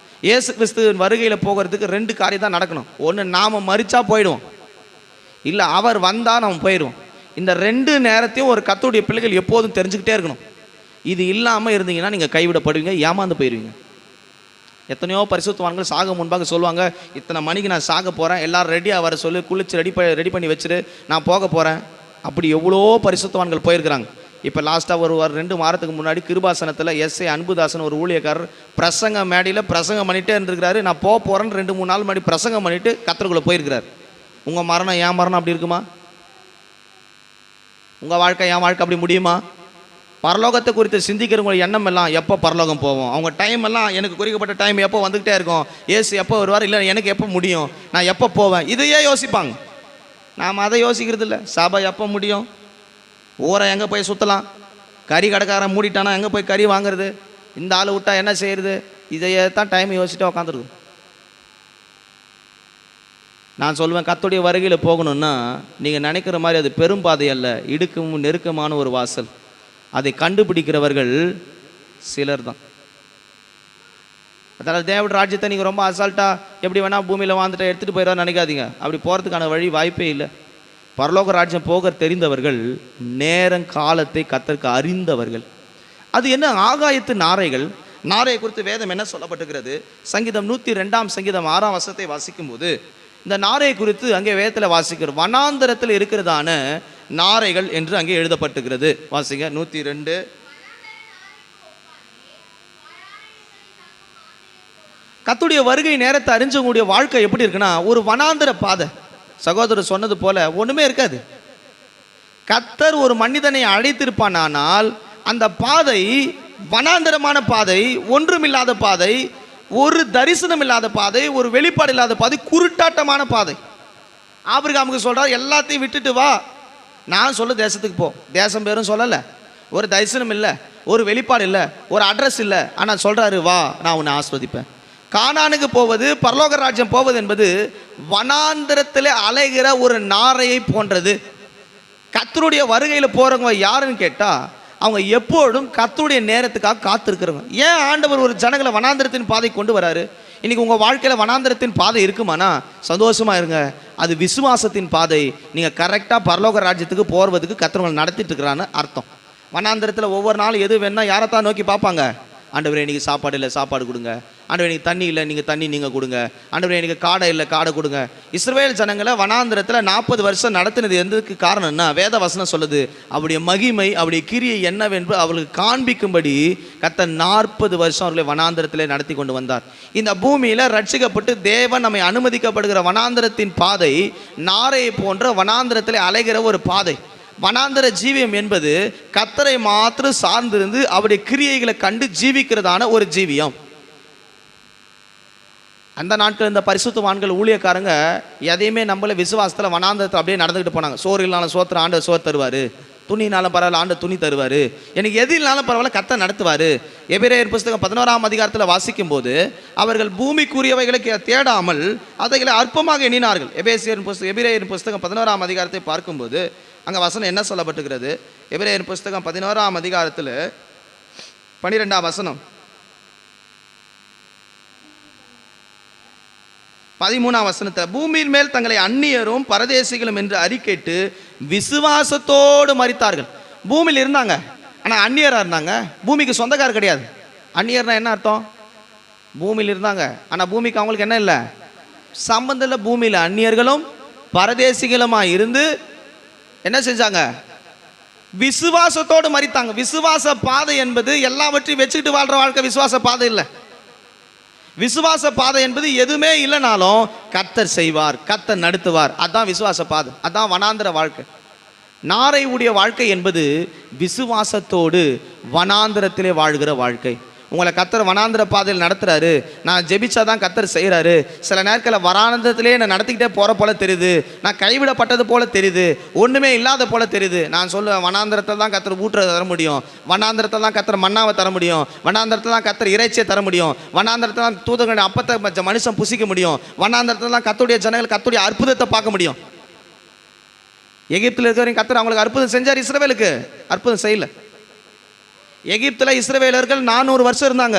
இயேசு கிறிஸ்துவின் வருகையில் போகிறதுக்கு 2 காரியம் தான் நடக்கணும். ஒன்று, நாம் மரிச்சா போயிடுவோம், இல்லை அவர் வந்தால் நம்ம போயிடுவோம். இந்த 2 நேரத்தையும் ஒரு கர்த்தருடைய பிள்ளைகள் எப்போதும் தெரிஞ்சுக்கிட்டே இருக்கணும். இது இல்லாமல் இருந்தீங்கன்னா நீங்கள் கைவிடப்படுவீங்க, ஏமாந்து போயிடுவீங்க. எத்தனையோ பரிசுத்தவான்கள் சாக முன்பாக சொல்லுவாங்க, இத்தனை மணிக்கு நான் சாக போகிறேன், எல்லோரும் ரெடியாக வர சொல்லி குளிச்சு ரெடி பண்ணி வச்சுட்டு நான் போக போகிறேன். அப்படி எவ்வளோ பரிசுத்தவான்கள் போயிருக்கிறாங்க. இப்போ லாஸ்ட்டாக ஒரு 2 வாரத்துக்கு முன்னாடி கிருபாசனத்தில் எஸ்ஐ அன்புதாசன் ஒரு ஊழியக்காரர் பிரசங்க மேடையில் பிரசங்கம் பண்ணிகிட்டே இருந்திருக்கிறாரு. நான் போக போகிறேன்னு 2-3 நாள் முன்னாடி பிரசங்கம் பண்ணிவிட்டு கர்த்தருக்குள்ளே போயிருக்கிறார். உங்கள் மரணம் என் மரணம் அப்படி இருக்குமா? உங்கள் வாழ்க்கை என் வாழ்க்கை அப்படி முடியுமா? பரலோகத்தை குறித்து சிந்திக்கிறவங்க எண்ணம் எல்லாம் எப்போ பரலோகம் போவோம், அவங்க டைம் எல்லாம் எனக்கு குறிக்கப்பட்ட டைம் எப்போ வந்துக்கிட்டே இருக்கும், ஏசு எப்போ வருவார், இல்லை எனக்கு எப்போ முடியும், நான் எப்போ போவேன், இதையே யோசிப்பாங்க. நாம் அதை யோசிக்கிறது இல்லை. சபை எப்போ முடியும், ஊரை எங்கே போய் சுற்றலாம், கறி கடைக்காரன் மூடிட்டானா எங்கே போய் கறி வாங்குறது, இந்த ஆள் விட்டா என்ன செய்யறது, இதையே தான் டைம் யோசிச்சுட்டு உக்காந்துருக்கும். நான் சொல்லுவேன், கர்த்தருடைய வருகையில் போகணுன்னா நீங்கள் நினைக்கிற மாதிரி அது பெரும்பாதை அல்ல, இடுக்கும் நெருக்கமான ஒரு வாசல். அதை கண்டுபிடிக்கிறவர்கள் சிலர் தான். அதனால் தேவ ராஜ்யத்தை நீங்கள் ரொம்ப அசால்ட்டாக எப்படி வேணால் பூமியில் வாழ்ந்துட்டு எடுத்துகிட்டு போயிடுவான்னு நினைக்காதீங்க. அப்படி போகிறதுக்கான வழி வாய்ப்பே இல்லை. பரலோக ராஜ்யம் போக தெரிந்தவர்கள், நேரம் காலத்தை கர்த்தருக்கு அறிந்தவர்கள். அது என்ன? ஆகாயத்து நாரைகள். நாரையை குறித்து வேதம் என்ன சொல்லப்பட்டுகிறது? சங்கீதம் 102 சங்கீதம் 6 வசனத்தை வாசிக்கும் போது இந்த நாரையை குறித்து அங்கே வேதத்தில் வாசிக்கிறோம். வனாந்தரத்தில் இருக்கிறதான நாரைகள் என்று அங்கே எழுதப்பட்டுகிறது. வாசிங்க 102. கர்த்தருடைய வருகை நேரத்தை அறிஞ்சவங்களுடைய வாழ்க்கை எப்படி இருக்குன்னா, ஒரு வனாந்தர பாதை. சகோதரர் சொன்னது போல ஒண்ணுமே இருக்காது. கர்த்தர் ஒரு மனிதனை அழைத்திருப்பானால் அந்த பாதை வனாந்தரமான பாதை, ஒன்றுமில்லாத பாதை, ஒரு தரிசனம் இல்லாத பாதை, ஒரு வெளிப்பாடு இல்லாத பாதை, குருட்டாட்டமான பாதை. ஆபிரகாமுக்கு சொல்றார், எல்லாத்தையும் விட்டுட்டு வா, நான் சொல்ல தேசத்துக்கு போ. தேசம் பேரும் சொல்லலை, ஒரு தரிசனம் இல்லை, ஒரு வெளிப்பாடு இல்லை, ஒரு அட்ரஸ் இல்லை. ஆனால் சொல்றாரு, வா, நான் உன்னை ஆஸ்வதிப்பேன். கானானுக்கு போவது, பரலோக ராஜ்யம் போவது என்பது வனாந்திரத்திலே அலைகிற ஒரு நாரையை போன்றது. கர்த்தருடைய வருகையில் போறவங்க யாருன்னு கேட்டா, அவங்க எப்போதும் கர்த்தருடைய நேரத்துக்காக காத்திருக்கிறவங்க. ஏன் ஆண்டவர் ஒரு ஜனங்களை வனாந்திரத்தின் பாதை கொண்டு வராரு? இன்னைக்கு உங்கள் வாழ்க்கையில் வனாந்திரத்தின் பாதை இருக்குமானா சந்தோஷமாக இருங்க. அது விசுவாசத்தின் பாதை. நீங்கள் கரெக்டாக பரலோக ராஜ்யத்துக்கு போகிறதுக்கு கர்த்தர் நடத்திட்டு இருக்கிறான்னு அர்த்தம். வனாந்திரத்தில் ஒவ்வொரு நாளும் எது வேணா யாரைத்தான் நோக்கி பார்ப்பாங்க? ஆண்டவரே இன்னைக்கு சாப்பாடு இல்லை, சாப்பாடு கொடுங்க. ஆண்டவரே எனக்கு தண்ணி இல்லை, நீங்கள் தண்ணி நீங்கள் கொடுங்க. ஆண்டவரே எனக்கு காடை இல்லை, காடை கொடுங்க. இஸ்ரவேல் ஜனங்களை வனாந்திரத்தில் 40 வருஷம் நடத்தினது எதுக்கு காரணம்னா, வேத வசனம் சொல்லுது, அவருடைய மகிமை, அவருடைய கிரியை என்னவென்று அவர்களுக்கு காண்பிக்கும்படி கர்த்தர் 40 வருஷம் அவர்களை வனாந்திரத்திலே நடத்தி கொண்டு வந்தார். இந்த பூமியில் ரட்சிக்கப்பட்டு தேவன் நம்மை அனுமதிக்கப்படுகிற வனாந்திரத்தின் பாதை நாரையை போன்ற வனாந்திரத்திலே அலைகிற ஒரு பாதை. வனாந்தர ஜீவியம் என்பது கர்த்தரை மாத்திரம் சார்ந்திருந்து அவருடைய கிரியைகளை கண்டு ஜீவிக்கிறதான ஒரு ஜீவியம். அந்த நாட்கள் இந்த பரிசுத்தவான்கள் ஊழியக்காரங்க எதையுமே நம்மள விசுவாசத்தில் வனாந்தரத்தில் அப்படியே நடந்துக்கிட்டு போனாங்க. சோறு இல்லாத சோத்திர ஆண்டவர் சோறு தருவார், துணினாலும் பரவாயில்ல ஆண்டு துணி தருவார், எனக்கு எது இல்லைனாலும் பரவாயில்ல கர்த்தர் நடத்துவார். எபிரேயர் புஸ்தகம் 11ஆம் அதிகாரத்தில் வாசிக்கும் போது அவர்கள் பூமிக்குரியவைகளை தேடாமல் அதைகளை அற்பமாக எண்ணினார்கள். எபிரேயர் புஸ்தகம் 11ஆம் அதிகாரத்தை பார்க்கும்போது அங்கே வசனம் என்ன சொல்லப்பட்டுகிறது? எபிரேயர் புஸ்தகம் 11ஆம் அதிகாரத்தில் 12ஆம் வசனம் 13ஆம் வசனத்தில், பூமியின் மேல் தங்களை அந்நியரும் பரதேசிகளும் என்று அறிக்கைட்டு விசுவாசத்தோடு மரித்தார்கள். பூமியில் இருந்தாங்க, ஆனால் அந்நியராக இருந்தாங்க. பூமிக்கு சொந்தக்காரர் கிடையாது. அந்நியர்னா என்ன அர்த்தம்? பூமியில் இருந்தாங்க, ஆனால் பூமிக்கு அவங்களுக்கு என்ன இல்லை, சம்பந்தம் இல்லை. பூமியில் அந்நியர்களும் பரதேசிகளுமாக இருந்து என்ன செஞ்சாங்க? விசுவாசத்தோடு மரித்தாங்க. விசுவாச பாதை என்பது எல்லாவற்றையும் வச்சுக்கிட்டு வாழ்கிற வாழ்க்கை விசுவாச பாதை இல்லை. விசுவாச பாதை என்பது எதுவுமே இல்லைனாலும் கர்த்தர் செய்வார், கர்த்தர் நடத்துவார். அதான் விசுவாச பாதை, அதான் வனாந்திர வாழ்க்கை. நாரை உடைய வாழ்க்கை என்பது விசுவாசத்தோடு வனாந்திரத்திலே வாழ்கிற வாழ்க்கை. உங்களை கர்த்தர் வனாந்திர பாதையில் நடத்துறாரு, நான் ஜெபிச்சாதான் கர்த்தர் செய்கிறாரு. சில நேரத்தில் வனாந்திரத்திலே நான் நடத்திக்கிட்டே போகிற போல தெரியுது, நான் கைவிடப்பட்டது போல தெரியுது, ஒன்றுமே இல்லாத போல தெரியுது. நான் சொல்லுவேன், வனாந்திரத்தில் தான் கர்த்தர் ஊற்றுறதை தர முடியும், வனாந்திரத்தில் தான் கர்த்தர் மன்னாவை தர முடியும், வனாந்திரத்தில் தான் கர்த்தர் இறைச்சியை தர முடியும், வனாந்திரத்தில் தான் தூதர்களுடைய அப்பத்தை மனுஷன் புசிக்க முடியும், வனாந்திரத்தில் தான் கர்த்தருடைய ஜனங்கள் கர்த்தருடைய அற்புதத்தை பார்க்க முடியும். எகிப்தில் இருக்கிறவங்க கர்த்தர் அவங்களுக்கு அற்புதம் செஞ்சார், இஸ்ரவேலுக்கு அற்புதம் செய்யலை. எகிப்தில் இஸ்ரவேலர்கள் 400 வருஷம் இருந்தாங்க,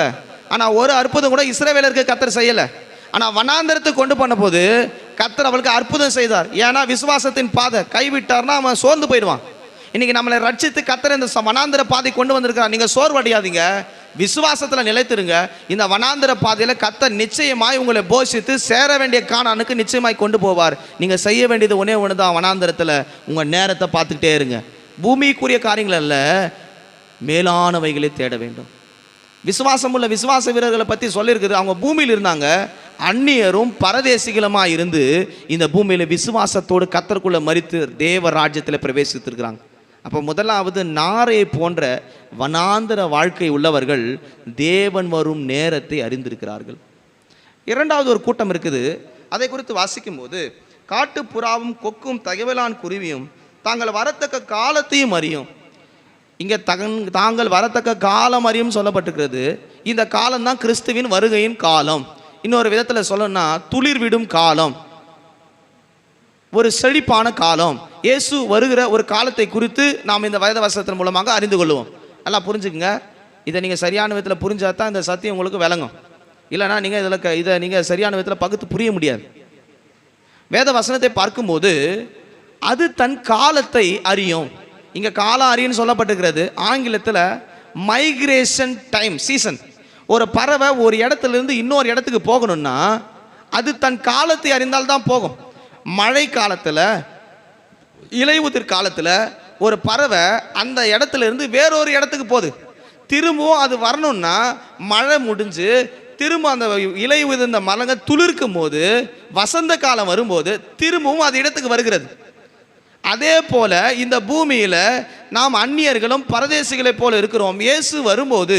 ஆனால் ஒரு அற்புதம் கூட இஸ்ரவேலருக்கு கர்த்தர் செய்யலை. ஆனால் வனாந்திரத்துக்கு கொண்டு பண்ண போது கர்த்தர் அவளுக்கு அற்புதம் செய்தார். ஏன்னா விசுவாசத்தின் பாதை கைவிட்டார்னா அவன் சோர்ந்து போயிடுவான். இன்னைக்கு நம்மளை ரட்சித்து கர்த்தர் இந்த வனாந்திர பாதை கொண்டு வந்திருக்கிறார். நீங்கள் சோர்வடையாதீங்க, விசுவாசத்தில் நிலைத்திருங்க. இந்த வனாந்திர பாதையில் கர்த்தர் நிச்சயமாய் உங்களை போஷித்து சேர வேண்டிய கானானுக்கு நிச்சயமாய் கொண்டு போவார். நீங்கள் செய்ய வேண்டியது ஒன்றே ஒன்று தான், வனாந்திரத்தில் உங்கள் நேரத்தை பார்த்துக்கிட்டே இருங்க. பூமிக்குரிய காரியங்கள் அல்ல, மேலானவைகளை தேட வேண்டும். விசுவாசம் உள்ள விசுவாச வீரர்களை பற்றி சொல்லியிருக்குது. அவங்க பூமியில் இருந்தாங்க, அந்நியரும் பரதேசிகளுமாக இருந்து இந்த பூமியில் விசுவாசத்தோடு கர்த்தருக்குள்ள மரித்து தேவ ராஜ்யத்தில் பிரவேசித்திருக்கிறாங்க. அப்போ முதலாவது நாரை போன்ற வனாந்திர வாழ்க்கை உள்ளவர்கள் தேவன் வரும் நேரத்தை அறிந்திருக்கிறார்கள். இரண்டாவது ஒரு கூட்டம் இருக்குது, அதை குறித்து வாசிக்கும் போது, காட்டு புறாவும் கொக்கும் தகவலான் குருவியும் தாங்கள் வரத்தக்க காலத்தையும் அறியும். இங்கே தாங்கள் வரத்தக்க காலம் அறியும் சொல்லப்பட்டிருக்கிறது. இந்த காலம்தான் கிறிஸ்துவின் வருகையின் காலம். இன்னொரு விதத்தில் சொல்லணும்னா துளிர் விடும் காலம், ஒரு செழிப்பான காலம். இயேசு வருகிற ஒரு காலத்தை குறித்து நாம் இந்த வேத வசனத்தின் மூலமாக அறிந்து கொள்வோம். நல்லா புரிஞ்சுக்குங்க. இதை நீங்கள் சரியான விதத்தில் புரிஞ்சால் தான் இந்த சத்தியம் உங்களுக்கு விளங்கும். இல்லைனா நீங்கள் இதை நீங்கள் சரியான விதத்தில் பகுத்து புரிய முடியாது. வேத வசனத்தை பார்க்கும்போது அது தன் காலத்தை அறியும். இங்கே காலம் அறியுன்னு சொல்லப்பட்டிருக்கிறது. ஆங்கிலத்தில் மைக்ரேஷன் டைம், சீசன். ஒரு பறவை ஒரு இடத்துலேருந்து இன்னொரு இடத்துக்கு போகணும்னா அது தன் காலத்தை அறிந்தால்தான் போகும். மழை காலத்தில், இலையுதிர் காலத்தில் ஒரு பறவை அந்த இடத்துல இருந்து வேறொரு இடத்துக்கு போகுது. திரும்பவும் அது வரணும்னா மழை முடிஞ்சு திரும்ப அந்த இலை உதிர்ந்த மரங்கள் துளிர்க்கும் போது, வசந்த காலம் வரும்போது திரும்பவும் அது இடத்துக்கு வருகிறது. அதே போல இந்த பூமியில் நாம் அந்நியர்களும் பரதேசிகளை போல இருக்கிறோம். இயேசு வரும்போது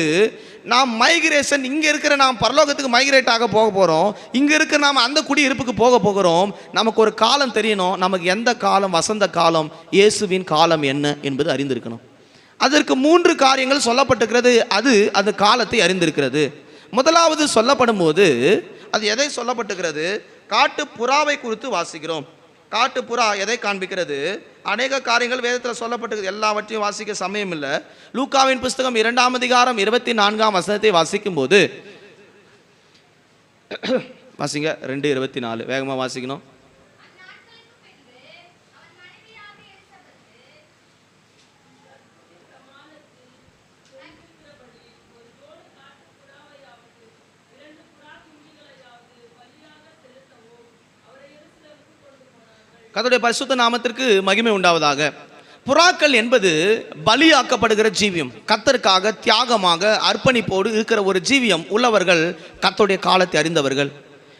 நாம் மைக்ரேஷன், இங்கே இருக்கிற நாம் பரலோகத்துக்கு மைக்ரேட் ஆக போக போகிறோம், இங்கே இருக்கிற நாம் அந்த குடியிருப்புக்கு போக போகிறோம். நமக்கு ஒரு காலம் தெரியணும். நமக்கு எந்த காலம் வசந்த காலம், இயேசுவின் காலம் என்ன என்பது அறிந்திருக்கணும். அதற்கு 3 காரியங்கள் சொல்லப்பட்டிருக்கிறது. அது அந்த காலத்தை அறிந்திருக்கிறது. முதலாவது சொல்லப்படும் போது அது எதை சொல்லப்பட்டிருக்கிறது? காட்டு புறாவை குறித்து வாசிக்கிறோம். காட்டு புறா எதை காண்பிக்கிறது? அநேக காரியங்கள் வேதத்தில் சொல்லப்பட்டிருக்கு, எல்லாவற்றையும் வாசிக்க சமயம் இல்லை. லூக்காவின் புஸ்தகம் 2ஆம் அதிகாரம் 24ஆம் வசனத்தை வாசிக்கும் போது, வாசிங்க 2:24, வேகமாக வாசிக்கணும். கர்த்தருடைய பரிசுத்த நாமத்திற்கு மகிமை உண்டாவதாக. புறாக்கள் என்பது பலியாக்கப்படுகிற ஜீவியம், கர்த்தருக்காக தியாகமாக அர்ப்பணிப்போடு இருக்கிற ஒரு ஜீவியம் உள்ளவர்கள் கர்த்தருடைய காலத்தை அறிந்தவர்கள்.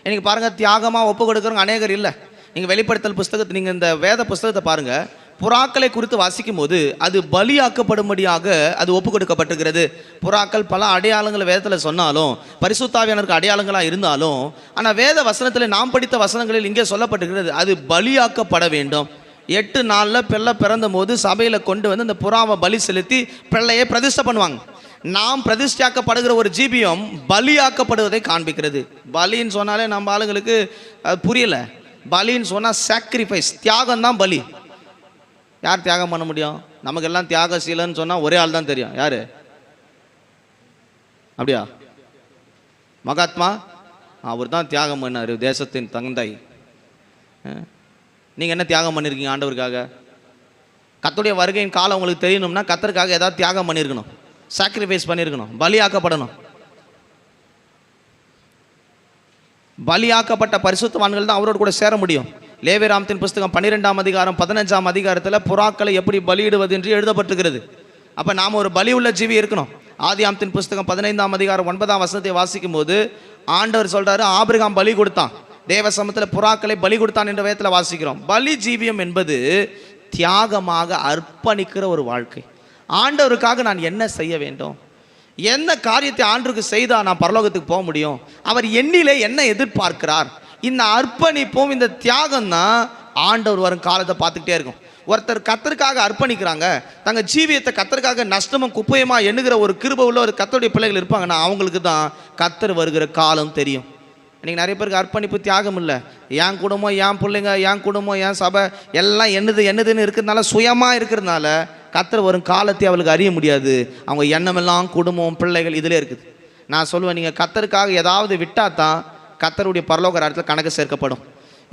இன்னைக்கு பாருங்க, தியாகமாக ஒப்பு கொடுக்குறவங்க அநேகர் இல்லை. நீங்கள் வெளிப்படுத்தல் புஸ்தகத்தை, நீங்கள் இந்த வேத புஸ்தகத்தை பாருங்கள், புறாக்களை குறித்து வாசிக்கும் போது அது பலியாக்கப்படும்படியாக அது ஒப்பு கொடுக்கப்பட்டிருக்கிறது. புறாக்கள் பல அடையாளங்கள் வேதத்தில் சொன்னாலும், பரிசுத்தாவியானவருக்கு அடையாளங்களாக இருந்தாலும், ஆனால் வேத வசனத்தில் நாம் படித்த வசனங்களில் இங்கே சொல்லப்பட்டிருக்கிறது அது பலியாக்கப்பட வேண்டும். 8 நாளில் பிள்ளை பிறந்த போது சபையில் கொண்டு வந்து அந்த புறாவை பலி செலுத்தி பிள்ளையை பிரதிஷ்டை பண்ணுவாங்க. நாம் பிரதிஷ்டையாக்கப்படுகிற ஒரு ஜீவியம் பலியாக்கப்படுவதை காண்பிக்கிறது. பலின்னு சொன்னாலே நம்ம ஆளுங்களுக்கு அது புரியலை. பலின்னு சொன்னால் சாக்ரிஃபைஸ், தியாகம் தான் பலி. யார் தியாகம் பண்ண முடியும்? நமக்கெல்லாம் தியாகசீலன்னு சொன்னால் ஒரே ஆள் தான் தெரியும். யார்? அப்படியா? மகாத்மா, அவர் தான் தியாகம் பண்ணார், தேசத்தின் தந்தை. நீங்கள் என்ன தியாகம் பண்ணியிருக்கீங்க ஆண்டவருக்காக? கர்த்தருடைய வருகையின் காலம் உங்களுக்கு தெரியணும்னா கர்த்தருக்காக ஏதாவது தியாகம் பண்ணியிருக்கணும், சாக்ரிஃபைஸ் பண்ணியிருக்கணும், பலியாக்கப்படணும். பலியாக்கப்பட்ட பரிசுத்தவான்கள் தான் அவரோடு கூட சேர முடியும். லேவியராமத்தின் புஸ்தகம் 12ஆம் அதிகாரம் 15ஆம் அதிகாரத்தில் புறாக்களை எப்படி பலியிடுவது என்று எழுதப்பட்டிருக்கிறது. அப்போ நாம் ஒரு பலி உள்ள ஜீவி இருக்கணும். ஆதியாமத்தின் புஸ்தகம் 15ஆம் அதிகாரம் 9ஆம் வசனத்தை வாசிக்கும் போது ஆண்டவர் சொல்றாரு, ஆபிரகாம் பலி கொடுத்தான், தேவ சமூகத்தில் புறாக்களை பலி கொடுத்தான் என்ற வேதத்தில் வாசிக்கிறோம். பலி ஜீவியம் என்பது தியாகமாக அர்ப்பணிக்கிற ஒரு வாழ்க்கை. ஆண்டவருக்காக நான் என்ன செய்ய வேண்டும், என்ன காரியத்தை ஆண்டவருக்கு செய்தால் நான் பரலோகத்துக்கு போக முடியும், அவர் என்னிலே என்ன எதிர்பார்க்கிறார், இந்த அர்ப்பணிப்பும் இந்த தியாகம் தான் ஆண்டவர் வரும் காலத்தை பார்த்துக்கிட்டே இருக்கும். ஒருத்தர் கர்த்தருக்காக அர்ப்பணிக்கிறாங்க, தங்கள் ஜீவியத்தை கர்த்தருக்காக நஷ்டமும் குப்பையுமா எண்ணுகிற ஒரு கிருபை உள்ள ஒரு கர்த்தருடைய பிள்ளைகள் இருப்பாங்கன்னா அவங்களுக்கு தான் கர்த்தர் வருகிற காலம் தெரியும். இன்றைக்கி நிறைய பேருக்கு அர்ப்பணிப்பு தியாகம் இல்லை. என் குடும்பம், என் பிள்ளைங்க, என் குடும்பம், என் சபை எல்லாம் என்னதுன்னு இருக்கிறதுனால, சுயமாக இருக்கிறதுனால கர்த்தர் வரும் காலத்தை அவளுக்கு அறிய முடியாது. அவங்க எண்ணமெல்லாம் குடும்பம், பிள்ளைகள் இதிலே இருக்குது. நான் சொல்லுவேன், நீங்கள் கர்த்தருக்காக ஏதாவது விட்டால் தான் கர்த்தருடைய பரலோக ராஜ்யத்தில் கணக்கு சேர்க்கப்படும்.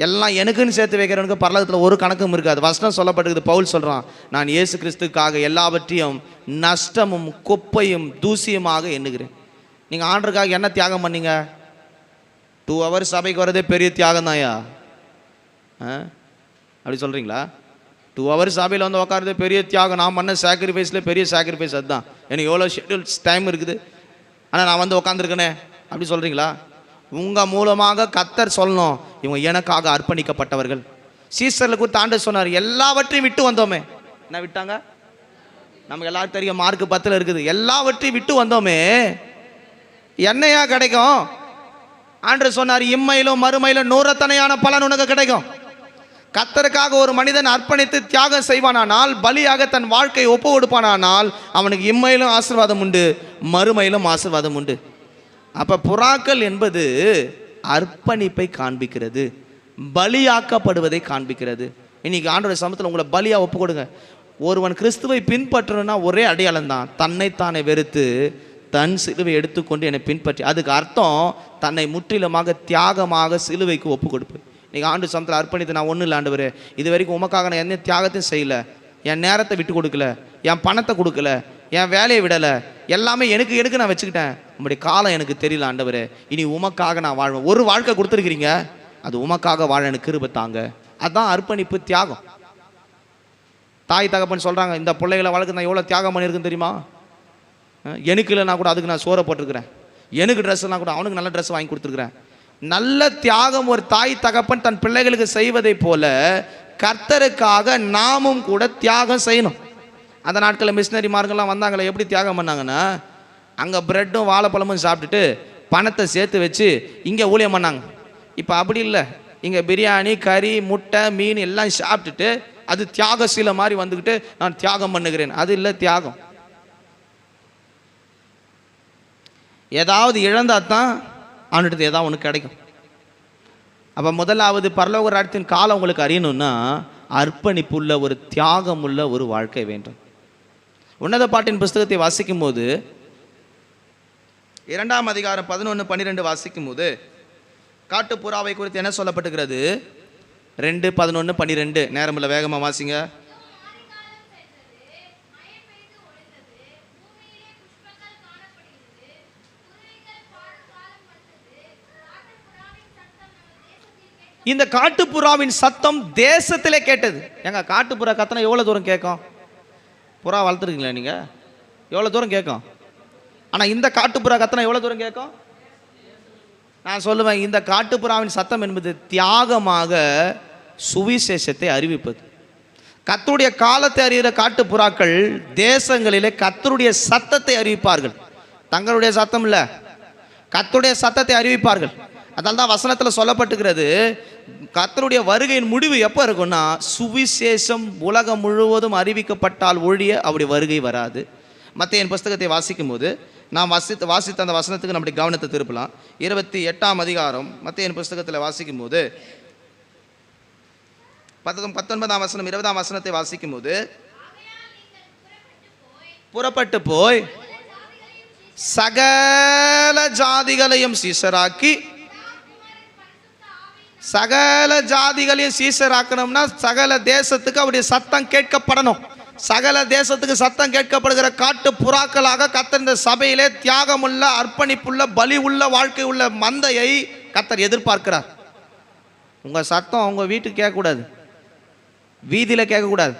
எல்லாம் எனக்குன்னு சேர்த்து வைக்கிறவனுக்கு பரலோகத்தில் ஒரு கணக்கும் இருக்காது. வசனம் சொல்லப்பட்டிருக்குது, பவுல் சொல்கிறான், நான் இயேசு கிறிஸ்துக்காக எல்லாவற்றையும் நஷ்டமும் குப்பையும் தூசியமாக எண்ணுகிறேன். நீங்கள் ஆண்டருக்காக என்ன தியாகம் பண்ணீங்க? 2 hours சபைக்கு வரதே பெரிய தியாகம் தான்யா. அப்படி சொல்கிறீங்களா? 2 hours சபையில் வந்து உட்காரதே பெரிய தியாகம். நான் பண்ண சாக்ரிஃபைஸில் பெரிய சாக்ரிஃபைஸ் அதுதான். எனக்கு எவ்வளோ ஷெட்யூல்ஸ் டைம் இருக்குது, ஆனால் நான் வந்து உட்காந்துருக்கேனே, அப்படி சொல்கிறீங்களா? உங்கள் மூலமாக கர்த்தர் சொல்லணும், இவங்க எனக்காக அர்ப்பணிக்கப்பட்டவர்கள். சீசரில் குறித்து ஆண்டவர் சொன்னார், எல்லாவற்றையும் விட்டு வந்தோமே. என்ன விட்டாங்க? நமக்கு எல்லாருக்கும் தெரியும், மார்க் 10 இருக்குது. எல்லாவற்றையும் விட்டு வந்தோமே, என்னையா கிடைக்கும்? ஆண்டவர் சொன்னார், இம்மையிலும் மறுமையிலும் 100 பலன் உனக்கு கிடைக்கும். கர்த்தருக்காக ஒரு மனிதன் அர்ப்பணித்து தியாகம் செய்வானானால், பலியாக தன் வாழ்க்கையை ஒப்பு கொடுப்பானானால், அவனுக்கு இம்மையிலும் ஆசீர்வாதம் உண்டு, மறுமையிலும் ஆசீர்வாதம் உண்டு. அப்போ புறாக்கள் என்பது அர்ப்பணிப்பை காண்பிக்கிறது, பலியாக்கப்படுவதை காண்பிக்கிறது. இன்னைக்கு ஆண்டவருடைய சமூகத்தில் உங்களை பலியாக ஒப்பு கொடுங்க. ஒருவன் கிறிஸ்துவை பின்பற்றணும்னா ஒரே அடையாளம் தான், தன்னைத்தானே வெறுத்து தன் சிலுவை எடுத்துக்கொண்டு என்னை பின்பற்றி. அதுக்கு அர்த்தம் தன்னை முற்றிலுமாக தியாகமாக சிலுவைக்கு ஒப்பு கொடுப்பு. நீங்கள் ஆண்டு சமத்தில் அர்ப்பணித்து, நான் ஒன்றும் இல்லை ஆண்டவரே, இது வரைக்கும் உமக்காக நான் எந்த தியாகத்தையும் செய்யலை, என் நேரத்தை விட்டு கொடுக்கல, என் பணத்தை கொடுக்கல, என் வேலையை விடலை, எல்லாமே எனக்கு நான் வச்சுக்கிட்டேன், உங்களுடைய காலம் எனக்கு தெரியல ஆண்டவரே, இனி உமக்காக நான் வாழ்வேன். ஒரு வாழ்க்கை கொடுத்துருக்கிறீங்க, அது உமக்காக வாழ எனக்கு கிருபை தாங்க. அதுதான் அர்ப்பணிப்பு, தியாகம். தாய் தகப்பன் சொல்கிறாங்க, இந்த பிள்ளைகளை வளர்க்க நான் எவ்வளோ தியாகம் பண்ணியிருக்குன்னு தெரியுமா? எனக்கு இல்லைனா கூட அதுக்கு நான் சோறை போட்டிருக்கிறேன், எனக்கு ட்ரெஸ்லாம் கூட அவனுக்கு நல்ல ட்ரெஸ் வாங்கி கொடுத்துருக்குறேன். நல்ல தியாகம் ஒரு தாய் தகப்பன் தன் பிள்ளைகளுக்கு செய்வதை போல கர்த்தருக்காக நாமும் கூட தியாகம் செய்யணும். அந்த நாட்களில் மிஷினரிமார்கள்லாம் வந்தாங்களே, எப்படி தியாகம் பண்ணாங்கன்னா, அங்கே ப்ரெட்டும் வாழைப்பழமும் சாப்பிட்டுட்டு பணத்தை சேர்த்து வச்சு இங்கே ஊழியம் பண்ணாங்க. இப்போ அப்படி இல்லை, இங்கே பிரியாணி, கறி, முட்டை, மீன் எல்லாம் சாப்பிட்டுட்டு அது தியாகசீல மாதிரி வந்துக்கிட்டு நான் தியாகம் பண்ணுகிறேன். அது இல்லை தியாகம். ஏதாவது இழந்தால் தான் அவனுக்கு ஏதாவது ஒன்று கிடைக்கும். அப்போ முதலாவது பரலோக ராஜ்யத்தின் காலம் உங்களுக்கு அறியணும்னா அர்ப்பணிப்புள்ள ஒரு தியாகம் உள்ள ஒரு வாழ்க்கை வேண்டும். உன்னத பாட்டின் புஸ்தகத்தை வாசிக்கும் போது 2ஆம் அதிகாரம் 11, 12 வாசிக்கும் போது காட்டுப்புறாவை குறித்து என்ன சொல்லப்பட்டுகிறது? 2, 11, 12 நேரமில்ல, வேகமாக வாசிங்க. இந்த காட்டுப்புறாவின் சத்தம் தேசத்திலே கேட்டது. எங்க காட்டுப்புறா கத்தனை எவ்வளோ தூரம் கேட்கும்? புறா வளர்த்துருக்கீங்களா நீங்கள்? எவ்வளோ தூரம் கேட்கும்? ஆனால் இந்த காட்டுப்புறா கத்தனை எவ்வளோ தூரம் கேட்கும்? நான் சொல்லுவேன், இந்த காட்டுப்புறாவின் சத்தம் என்பது தியாகமாக சுவிசேஷத்தை அறிவிப்பது. கர்த்தருடைய காலத்தை அறிகிற காட்டுப்புறாக்கள் தேசங்களிலே கர்த்தருடைய சத்தத்தை அறிவிப்பார்கள். தங்களுடைய சத்தம் இல்லை, கர்த்தருடைய சத்தத்தை அறிவிப்பார்கள். அதனால தான் வசனத்தில் சொல்லப்பட்டுகிறது, கர்த்தருடைய வருகையின் முடிவு எப்போ இருக்கும்னா, சுவிசேஷம் உலகம் முழுவதும் அறிவிக்கப்பட்டால் ஒழிய அவருடைய வருகை வராது. மத்தேயு புஸ்தகத்தை வாசிக்கும் போது நாம் வாசித்த அந்த வசனத்துக்கு நம்முடைய கவனத்தை திருப்பலாம். 28ஆம் அதிகாரம் மத்தேயு புஸ்தகத்தில் வாசிக்கும் போது 19ஆம் வசனம் 20ஆம் வசனத்தை வாசிக்கும் போது, புறப்பட்டு போய் சகல ஜாதிகளையும் சீஷராக்கி, சகல ஜாதிகளையும் சீஷராக்கணும்னா சகல தேசத்துக்கு அவருடைய சத்தம் கேட்கப்படணும். சகல தேசத்துக்கு சத்தம் கேட்கப்படுகிற காட்டு புறாக்களாக கர்த்தர் இந்த சபையிலே தியாகமுள்ள, அர்ப்பணிப்புள்ள, பலி உள்ள, வாழ்க்கை உள்ள மந்தையை கர்த்தர் எதிர்பார்க்கிறார். உங்கள் சத்தம் உங்கள் வீட்டுக்கு கேட்கக்கூடாது, வீதியில் கேட்கக்கூடாது.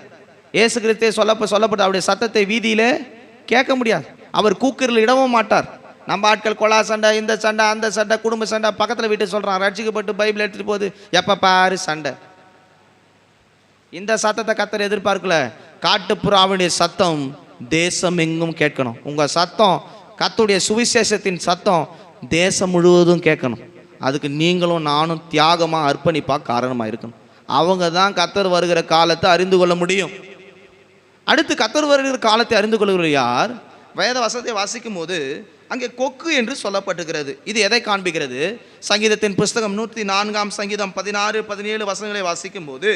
இயேசு கிறிஸ்துவே சொல்லப்பட்ட அவருடைய சத்தத்தை வீதியில் கேட்க முடியாது. அவர் கூக்குரல் இடவும் மாட்டார். நம்ம ஆட்கள் கொலா சண்டை, இந்த சண்டை, அந்த சண்டை, குடும்ப சண்டை, பக்கத்தில் வீட்டு சொல்கிறான், ரட்சிக்கப்பட்டு பைபிள் எடுத்துகிட்டு போகுது, எப்போ பாரு சண்டை. இந்த சத்தத்தை கர்த்தர் எதிர்பார்க்கல. காட்டுப்புறாவுடைய சத்தம் தேசம் எங்கும் கேட்கணும். உங்கள் சத்தம், கர்த்தருடைய சுவிசேஷத்தின் சத்தம் தேசம் முழுவதும் கேட்கணும். அதுக்கு நீங்களும் நானும் தியாகமாக, அர்ப்பணிப்பாக காரணமாக இருக்கணும். அவங்க தான் கர்த்தர் வருகிற காலத்தை அறிந்து கொள்ள முடியும். அடுத்து கர்த்தர் வருகிற காலத்தை அறிந்து கொள்கிற யார்? வேத வசனத்தை வாசிக்கும் போது அங்கே கொக்கு என்று சொல்லப்பட்டுகிறது. இது எதை காண்பிக்கிறது? சங்கீதத்தின் புஸ்தகம் 104ஆம் சங்கீதம் 16, 17 வசனங்களை வாசிக்கும் போது,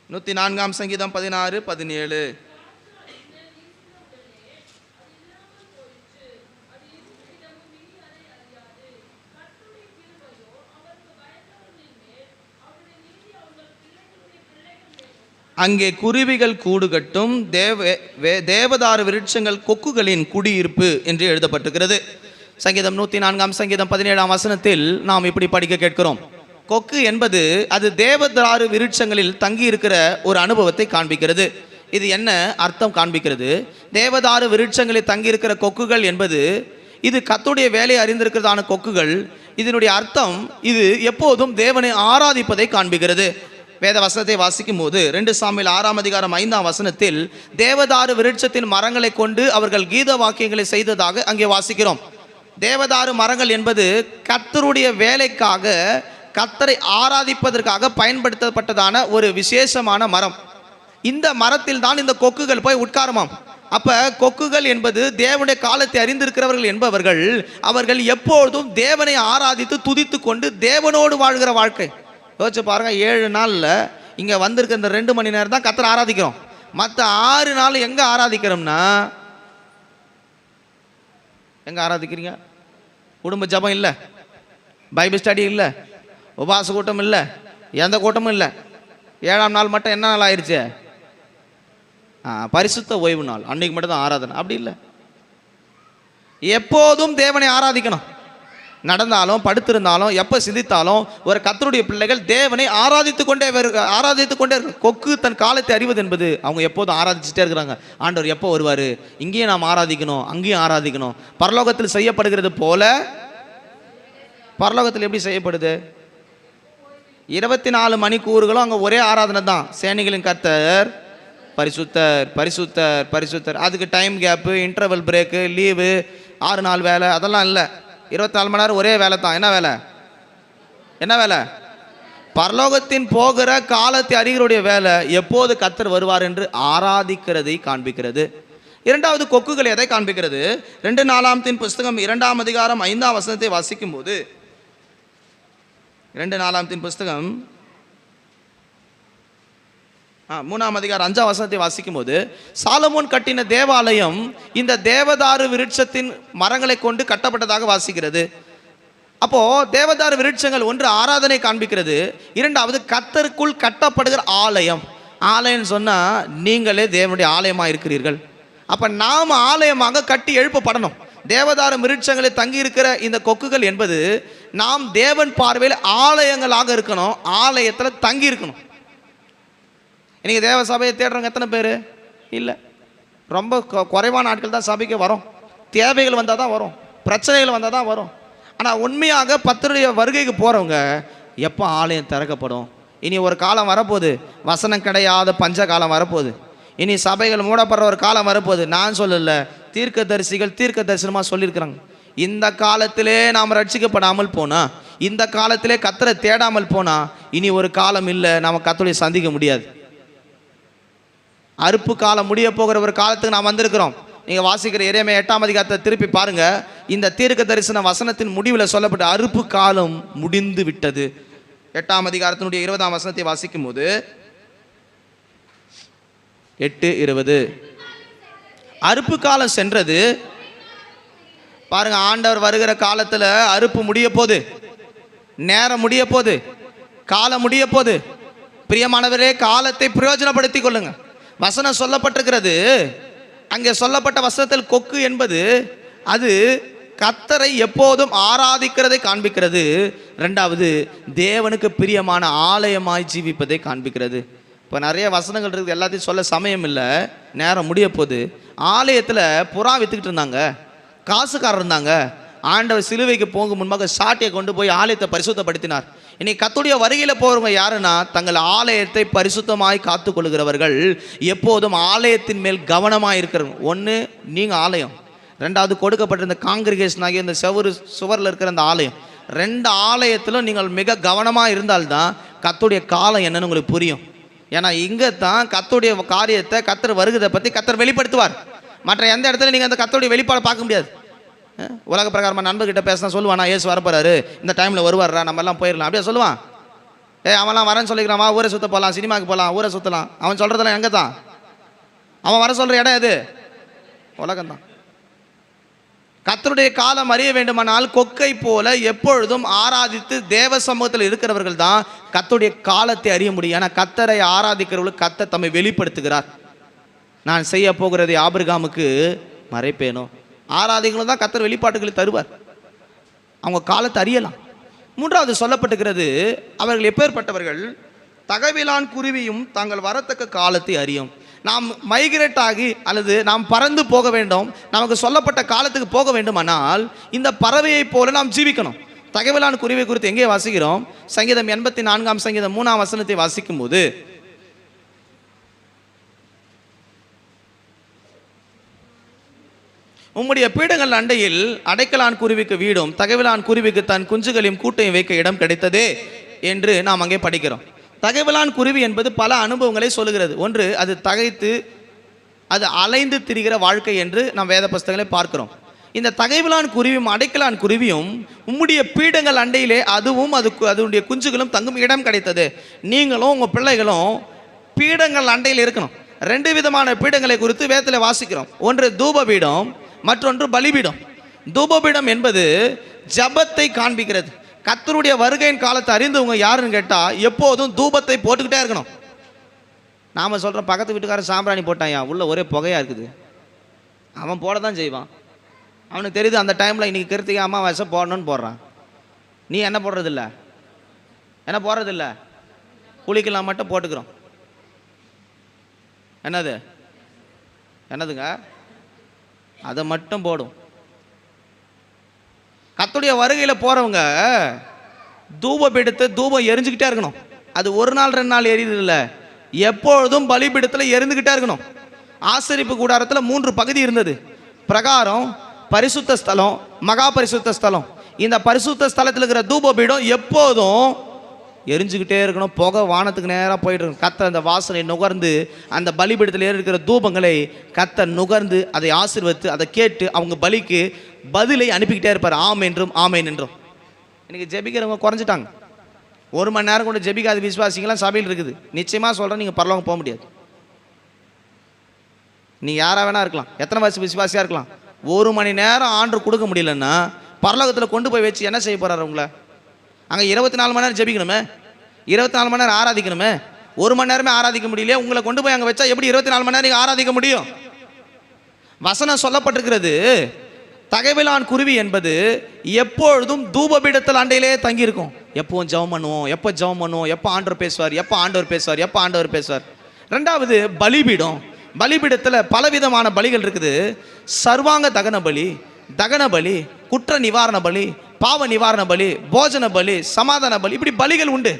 104ஆம் சங்கீதம் 16, 17, அங்கே குருவிகள் கூடு கட்டும், தேவதாரு விருட்சங்கள் கொக்குகளின் குடியிருப்பு என்று எழுதப்பட்டிருக்கிறது. சங்கீதம் 104ஆம் சங்கீதம் 17ஆம் வசனத்தில் நாம் இப்படி படிக்க கேட்கிறோம். கொக்கு என்பது அது தேவதாரு விருட்சங்களில் தங்கி இருக்கிற ஒரு அனுபவத்தை காண்பிக்கிறது. இது என்ன அர்த்தம் காண்பிக்கிறது? தேவதாரு விருட்சங்களில் தங்கி இருக்கிற கொக்குகள் என்பது இது கர்த்தருடைய வேலையை அறிந்திருக்கிறதான கொக்குகள். இதனுடைய அர்த்தம் இது எப்போதும் தேவனை ஆராதிப்பதை காண்பிக்கிறது. வேத வசனத்தை வாசிக்கும் போது 2 சாமுவேல் 6ஆம் அதிகாரம் 5ஆம் வசனத்தில் தேவதாரு விருட்சத்தின் மரங்களை கொண்டு அவர்கள் கீத வாக்கியங்களை செய்ததாக அங்கே வாசிக்கிறோம். தேவதாரு மரங்கள் என்பது கர்த்தருடைய வேலைக்காக, கர்த்தரை ஆராதிப்பதற்காக பயன்படுத்தப்பட்டதான ஒரு விசேஷமான மரம். இந்த மரத்தில் தான் இந்த கொக்குகள் போய் உட்காருமாம். அப்ப கொக்குகள் என்பது தேவனுடைய காலத்தை அறிந்திருக்கிறவர்கள் என்பவர்கள், அவர்கள் எப்பொழுதும் தேவனை ஆராதித்து துதித்து கொண்டு தேவனோடு வாழ்கிற வாழ்க்கை. யோசிச்சு பாருங்க, 7 நாளில் இங்கே வந்திருக்க இந்த 2 மணி நேரம் தான் கர்த்தரை ஆராதிக்கிறோம். மற்ற 6 நாள் எங்கே ஆராதிக்கிறோம்னா, எங்கே ஆராதிக்கிறீங்க? குடும்ப ஜபம் இல்லை, பைபிள் ஸ்டடி இல்லை, உபாச கூட்டம் இல்லை, எந்த கூட்டமும் இல்லை. 7ஆம் நாள் மட்டும் என்ன நாள் ஆயிடுச்சு? பரிசுத்த ஓய்வு நாள், அன்னைக்கு மட்டும் தான் ஆராதனை. அப்படி இல்லை, எப்போதும் தேவனை ஆராதிக்கணும். நடந்தாலும் படுத்திருந்தாலும் எப்போ சிந்தித்தாலும் ஒரு கர்த்தருடைய பிள்ளைகள் தேவனை ஆராதித்து கொண்டே இருக்கு. கொக்கு தன் காலத்தை அறிவது என்பது அவங்க எப்போதும் ஆராதிச்சுட்டே இருக்கிறாங்க. ஆண்டவர் எப்போ வருவார், இங்கேயும் நாம் ஆராதிக்கணும், அங்கேயும் ஆராதிக்கணும். பரலோகத்தில் செய்யப்படுகிறது போல பரலோகத்தில் எப்படி செய்யப்படுது? 24 மணிக்கூறுகளும் அங்கே ஒரே ஆராதனை தான். சேனைகளின் கர்த்தர் பரிசுத்தர், பரிசுத்தர், பரிசுத்தர். அதுக்கு time gap, interval break, leave, 6 நாள் வேலை, அதெல்லாம் இல்லை. 24 மணி நேரம் ஒரே வேலை தான். என்ன வேலை? என்ன வேலை? பரலோகத்தின் போகிற காலத்தை அறிகிறோடைய வேலை எப்போது கர்த்தர் வருவார் என்று ஆராதிக்கிறதை காண்பிக்கிறது. இரண்டாவது கொக்குகள் எதை காண்பிக்கிறது? 2 நாளாகமத்தின் புஸ்தகம் 2ஆம் அதிகாரம் 5ஆம் வசனத்தை வாசிக்கும் போது, 2 நாளாகமத்தின் புஸ்தகம் 3ஆம் அதிகாரம் 5ஆம் வசனத்தை வாசிக்கும் போது, சாலமோன் கட்டின தேவாலயம் இந்த தேவதாரு விருட்சத்தின் மரங்களை கொண்டு கட்டப்பட்டதாக வாசிக்கிறது. அப்போ தேவதாரு விருட்சங்கள் ஒன்று ஆராதனை காண்பிக்கிறது, இரண்டாவது கர்த்தருக்குள் கட்டப்படுகிற ஆலயம். ஆலயம் சொன்னா நீங்களே தேவனுடைய ஆலயமாக இருக்கிறீர்கள். அப்ப நாம் ஆலயமாக கட்டி எழுப்பப்படணும். தேவதாரு விருட்சங்களில் தங்கி இருக்கிற இந்த கொக்குகள் என்பது நாம் தேவன் பார்வையில் ஆலயங்களாக இருக்கணும், ஆலயத்தில் தங்கி இருக்கணும். இன்றைக்கி தேவ சபையை தேடுறவங்க எத்தனை பேர்? இல்லை, ரொம்ப குறைவான ஆட்கள் தான் சபைக்கு வரும். தேவைகள் வந்தால் தான் வரும், பிரச்சனைகள் வந்தால் தான் வரும். ஆனால் உண்மையாக கர்த்தருடைய வருகைக்கு போகிறவங்க எப்போ ஆலயம் திறக்கப்படும்? இனி ஒரு காலம் வரப்போகுது, வசனம் கிடையாத பஞ்ச காலம் வரப்போகுது. இனி சபைகள் மூடப்படுற ஒரு காலம் வரப்போகுது. நான் சொல்லலை, தீர்க்க தரிசிகள் தீர்க்க தரிசனமாக சொல்லியிருக்கிறாங்க. இந்த காலத்திலே நாம் ரட்சிக்கப்படாமல் போனா, இந்த காலத்திலே கர்த்தரை தேடாமல் போனா, இனி ஒரு காலம் இல்லை நாம் கர்த்தரை சந்திக்க முடியாது. அறுப்பு காலம் முடிய போகிற ஒரு காலத்துக்கு நாம் வந்திருக்கிறோம். நீங்கள் வாசிக்கிற எரேமியா 8ஆம் அதிகாரத்தை திருப்பி பாருங்க. இந்த தீர்க்க தரிசன வசனத்தின் முடிவில் சொல்லப்பட்ட அறுப்பு காலம் முடிந்து விட்டது. 8ஆம் அதிகாரத்தினுடைய 20ஆம் வசனத்தை வாசிக்கும் போது 8:20 அறுப்பு காலம் சென்றது. பாருங்க, ஆண்டவர் வருகிற காலத்தில் அறுப்பு முடிய போது, நேரம் முடிய போது, காலம் முடிய போது. பிரியமானவரே, காலத்தை பிரயோஜனப்படுத்திக் கொள்ளுங்க. வசனம் சொல்லப்பட்டிருக்கிறது. அங்கே சொல்லப்பட்ட வசனத்தில் கொக்கு என்பது அது கர்த்தரை எப்போதும் ஆராதிக்கிறதை காண்பிக்கிறது. ரெண்டாவது, தேவனுக்கு பிரியமான ஆலயமாய் ஜீவிப்பதை காண்பிக்கிறது. இப்போ நிறைய வசனங்கள் இருக்குது, எல்லாத்தையும் சொல்ல சமயம் இல்லை, நேரம் முடிய போது. ஆலயத்தில் புறா வித்துக்கிட்டு இருந்தாங்க, காசுக்காரர் இருந்தாங்க. ஆண்டவர் சிலுவைக்கு போகும் முன்பாக சாட்டியை கொண்டு போய் ஆலயத்தை பரிசுத்தப்படுத்தினார். இன்னைக்கு கர்த்தருடைய வருகையில் போகிறவங்க யாருன்னா, தங்கள் ஆலயத்தை பரிசுத்தமாய் காத்து கொள்கிறவர்கள், எப்போதும் ஆலயத்தின் மேல் கவனமாக இருக்கிறவங்க. ஒன்று நீங்கள் ஆலயம், ரெண்டாவது கொடுக்கப்பட்டிருந்த காங்கிரிகேஷன் ஆகிய இந்த சுவரில் இருக்கிற அந்த ஆலயம். ரெண்டு ஆலயத்திலும் நீங்கள் மிக கவனமாக இருந்தால்தான் கர்த்தருடைய காலம் என்னன்னு உங்களுக்கு புரியும். ஏன்னா இங்கே தான் கர்த்தருடைய காரியத்தை, கர்த்தர் வருகிறதை பற்றி கர்த்தர் வெளிப்படுத்துவார். மற்ற எந்த இடத்துல நீங்கள் அந்த கர்த்தருடைய வெளிப்பாடை பார்க்க முடியாது. உலக பிரகாரமாக நண்பர்கிட்ட பேசினா சொல்லுவான், ஏசு வரப்போறாரு, இந்த டைமில் வருவார்ரா, நம்ம எல்லாம் போயிடலாம், அப்படியே சொல்லுவான். அவன்லாம் வரேன்னு சொல்லிக்கிறான், வா ஊரை சுற்ற போகலாம், சினிமாவுக்கு போகலாம், ஊரை சுற்றலாம். அவன் சொல்கிறதெல்லாம் எங்கே தான்? அவன் வர சொல்கிற இடம் எது? உலகம்தான். கர்த்தருடைய காலம் அறிய வேண்டுமானால் கொக்கை போல எப்பொழுதும் ஆராதித்து தேவ சமூகத்தில் இருக்கிறவர்கள் தான் கர்த்தருடைய காலத்தை அறிய முடியும். ஏன்னா கர்த்தரை ஆராதிக்கிறவர்களுக்கு கர்த்தர் தம்மை வெளிப்படுத்துகிறார். நான் செய்ய போகிறதை ஆபிரகாமுக்கு மறைப்பேனோ. ஆராதிகளும் தான் கர்த்தர் வெளிப்பாட்டுகளை தருவார். அவங்க காலத்தை அறியலாம். மூன்றாவது சொல்லப்பட்டுகிறது, அவர்கள் எப்பேற்பட்டவர்கள்? தகவிலான் குருவியும் தாங்கள் வரத்தக்க காலத்தை அறியும். நாம் மைக்ரேட் ஆகி அல்லது நாம் பறந்து போக வேண்டும், நமக்கு சொல்லப்பட்ட காலத்துக்கு போக வேண்டுமானால் இந்த பறவையை போல நாம் ஜீவிக்கணும். தகவலான குருவை குறித்து எங்கே வாசிக்கிறோம்? சங்கீதம் 84ஆம் சங்கீதம் 3ஆம் வசனத்தை வாசிக்கும் போது, உம்முடைய பீடங்கள் அண்டையில் அடைக்கலான் குருவிக்கு வீடும் தகவலான் குருவிக்கு தன் குஞ்சுகளையும் கூட்டையும் வைக்க இடம் கிடைத்ததே என்று நாம் அங்கே படிக்கிறோம். தகவலான் குருவி என்பது பல அனுபவங்களை சொல்லுகிறது. ஒன்று, அது தகைத்து அது அலைந்து திரிகிற வாழ்க்கை என்று நாம் வேத புஸ்தகங்களை பார்க்கிறோம். இந்த தகைவலான் குருவியும் அடைக்கலான் குருவியும் உம்முடைய பீடங்கள் அண்டையிலே அதுவும் அதனுடைய குஞ்சுகளும் தங்கும் இடம் கிடைத்தது. நீங்களும் உங்கள் பிள்ளைகளும் பீடங்கள் அண்டையில் இருக்கணும். ரெண்டு விதமான பீடங்களை குறித்து வேதத்தில் வாசிக்கிறோம். ஒன்று தூபபீடம், மற்றொன்று பலிபீடம். தூபபீடம் என்பது ஜபத்தை காண்பிக்கிறது. கர்த்தருடைய வருகையின் காலத்தை அறிந்தவங்க யாருன்னு கேட்டால் எப்போதும் தூபத்தை போட்டுக்கிட்டே இருக்கணும். நாம் சொல்கிறோம், பக்கத்து வீட்டுக்காரன் சாம்பிராணி போட்டாயா, உள்ள ஒரே புகையாக இருக்குது. அவன் போட தான் செய்வான். அவனுக்கு தெரியுது அந்த டைமில் இன்றைக்கி கிருத்திகை அமாவாசை போடணும்னு போடுறான். நீ என்ன போடுறதில்ல? என்ன போடுறதில்ல? குளிக்கலாம் மட்டும் போட்டுக்கிறோம். என்னதுங்க? அதை மட்டும் போடும். கர்த்தருடைய வருகையில் போகிறவங்க தூபபீடத்தை தூபம் எரிஞ்சுக்கிட்டே இருக்கணும். அது ஒரு நாள் 2 நாள் எரியுது இல்லை, எப்பொழுதும் பலிபீடத்தில் எரிந்துக்கிட்டே இருக்கணும். ஆசரிப்பு கூடாரத்தில் 3 பகுதி இருந்தது. பிரகாரம், பரிசுத்த ஸ்தலம், மகா பரிசுத்த ஸ்தலம். இந்த பரிசுத்த ஸ்தலத்தில் இருக்கிற தூபபீடம் எப்போதும் எரிஞ்சுக்கிட்டே இருக்கணும். புகை வானத்துக்கு நேராக போயிட்டு இருக்கணும். கர்த்தர் அந்த வாசனை நுகர்ந்து அந்த பலிபீடத்தில் இருக்கிற தூபங்களை கர்த்தர் நுகர்ந்து அதை ஆசீர்வதித்து அதை கேட்டு அவங்க பலிக்கு பதிலை அனுப்பிக்கிட்டே இருப்பார். ஆம் என்றும் ஆமேன் என்றும். இன்னைக்கு ஜெபிக்கிறவங்க குறைஞ்சிட்டாங்க. 1 மணி நேரம் கூட ஜெபிக்காத விசுவாசிங்களாம் சபையில் இருக்குது. நிச்சயமாக சொல்கிறேன், நீங்கள் பரலோகம் போக முடியாது. நீ யாராக வேணா இருக்கலாம், எத்தனை வருஷம் விசுவாசியாக இருக்கலாம். 1 மணி நேரம் ஆண்டவர் கொடுக்க முடியலன்னா பரலோகத்தில் கொண்டு போய் வச்சு என்ன செய்ய போகிறாரு உங்களை? அங்கே 24 மணி நேரம் ஜெபிக்கணுமே, 24 மணி நேரம் ஆராதிக்கணுமே. 1 மணி நேரமே ஆராதிக்க முடியல, உங்களை கொண்டு போய் அங்கே வச்சா எப்படி 24 மணி நேரம் நீங்கள் ஆராதிக்க முடியும்? வசனம் சொல்லப்பட்டிருக்கிறது, தகவலான் குருவி என்பது எப்பொழுதும் தூபபீடத்தில் அண்டையிலே தங்கியிருக்கும். எப்பவும் ஜெபம் பண்ணுவோம், எப்போ ஜெபம் பண்ணுவோம், எப்போ ஆண்டவர் பேசுவார், எப்போ ஆண்டவர் பேசுவார், எப்போ ஆண்டவர் பேசுவார். ரெண்டாவது பலிபீடம். பலிபீடத்தில் பலவிதமான பலிகள் இருக்குது. சர்வாங்க தகன பலி, தகன பலி, குற்ற நிவாரண பலி, பாவ நிவாரண பலி, போஜன பலி, சமாதான பலி, இப்படி பலிகள் உண்டு.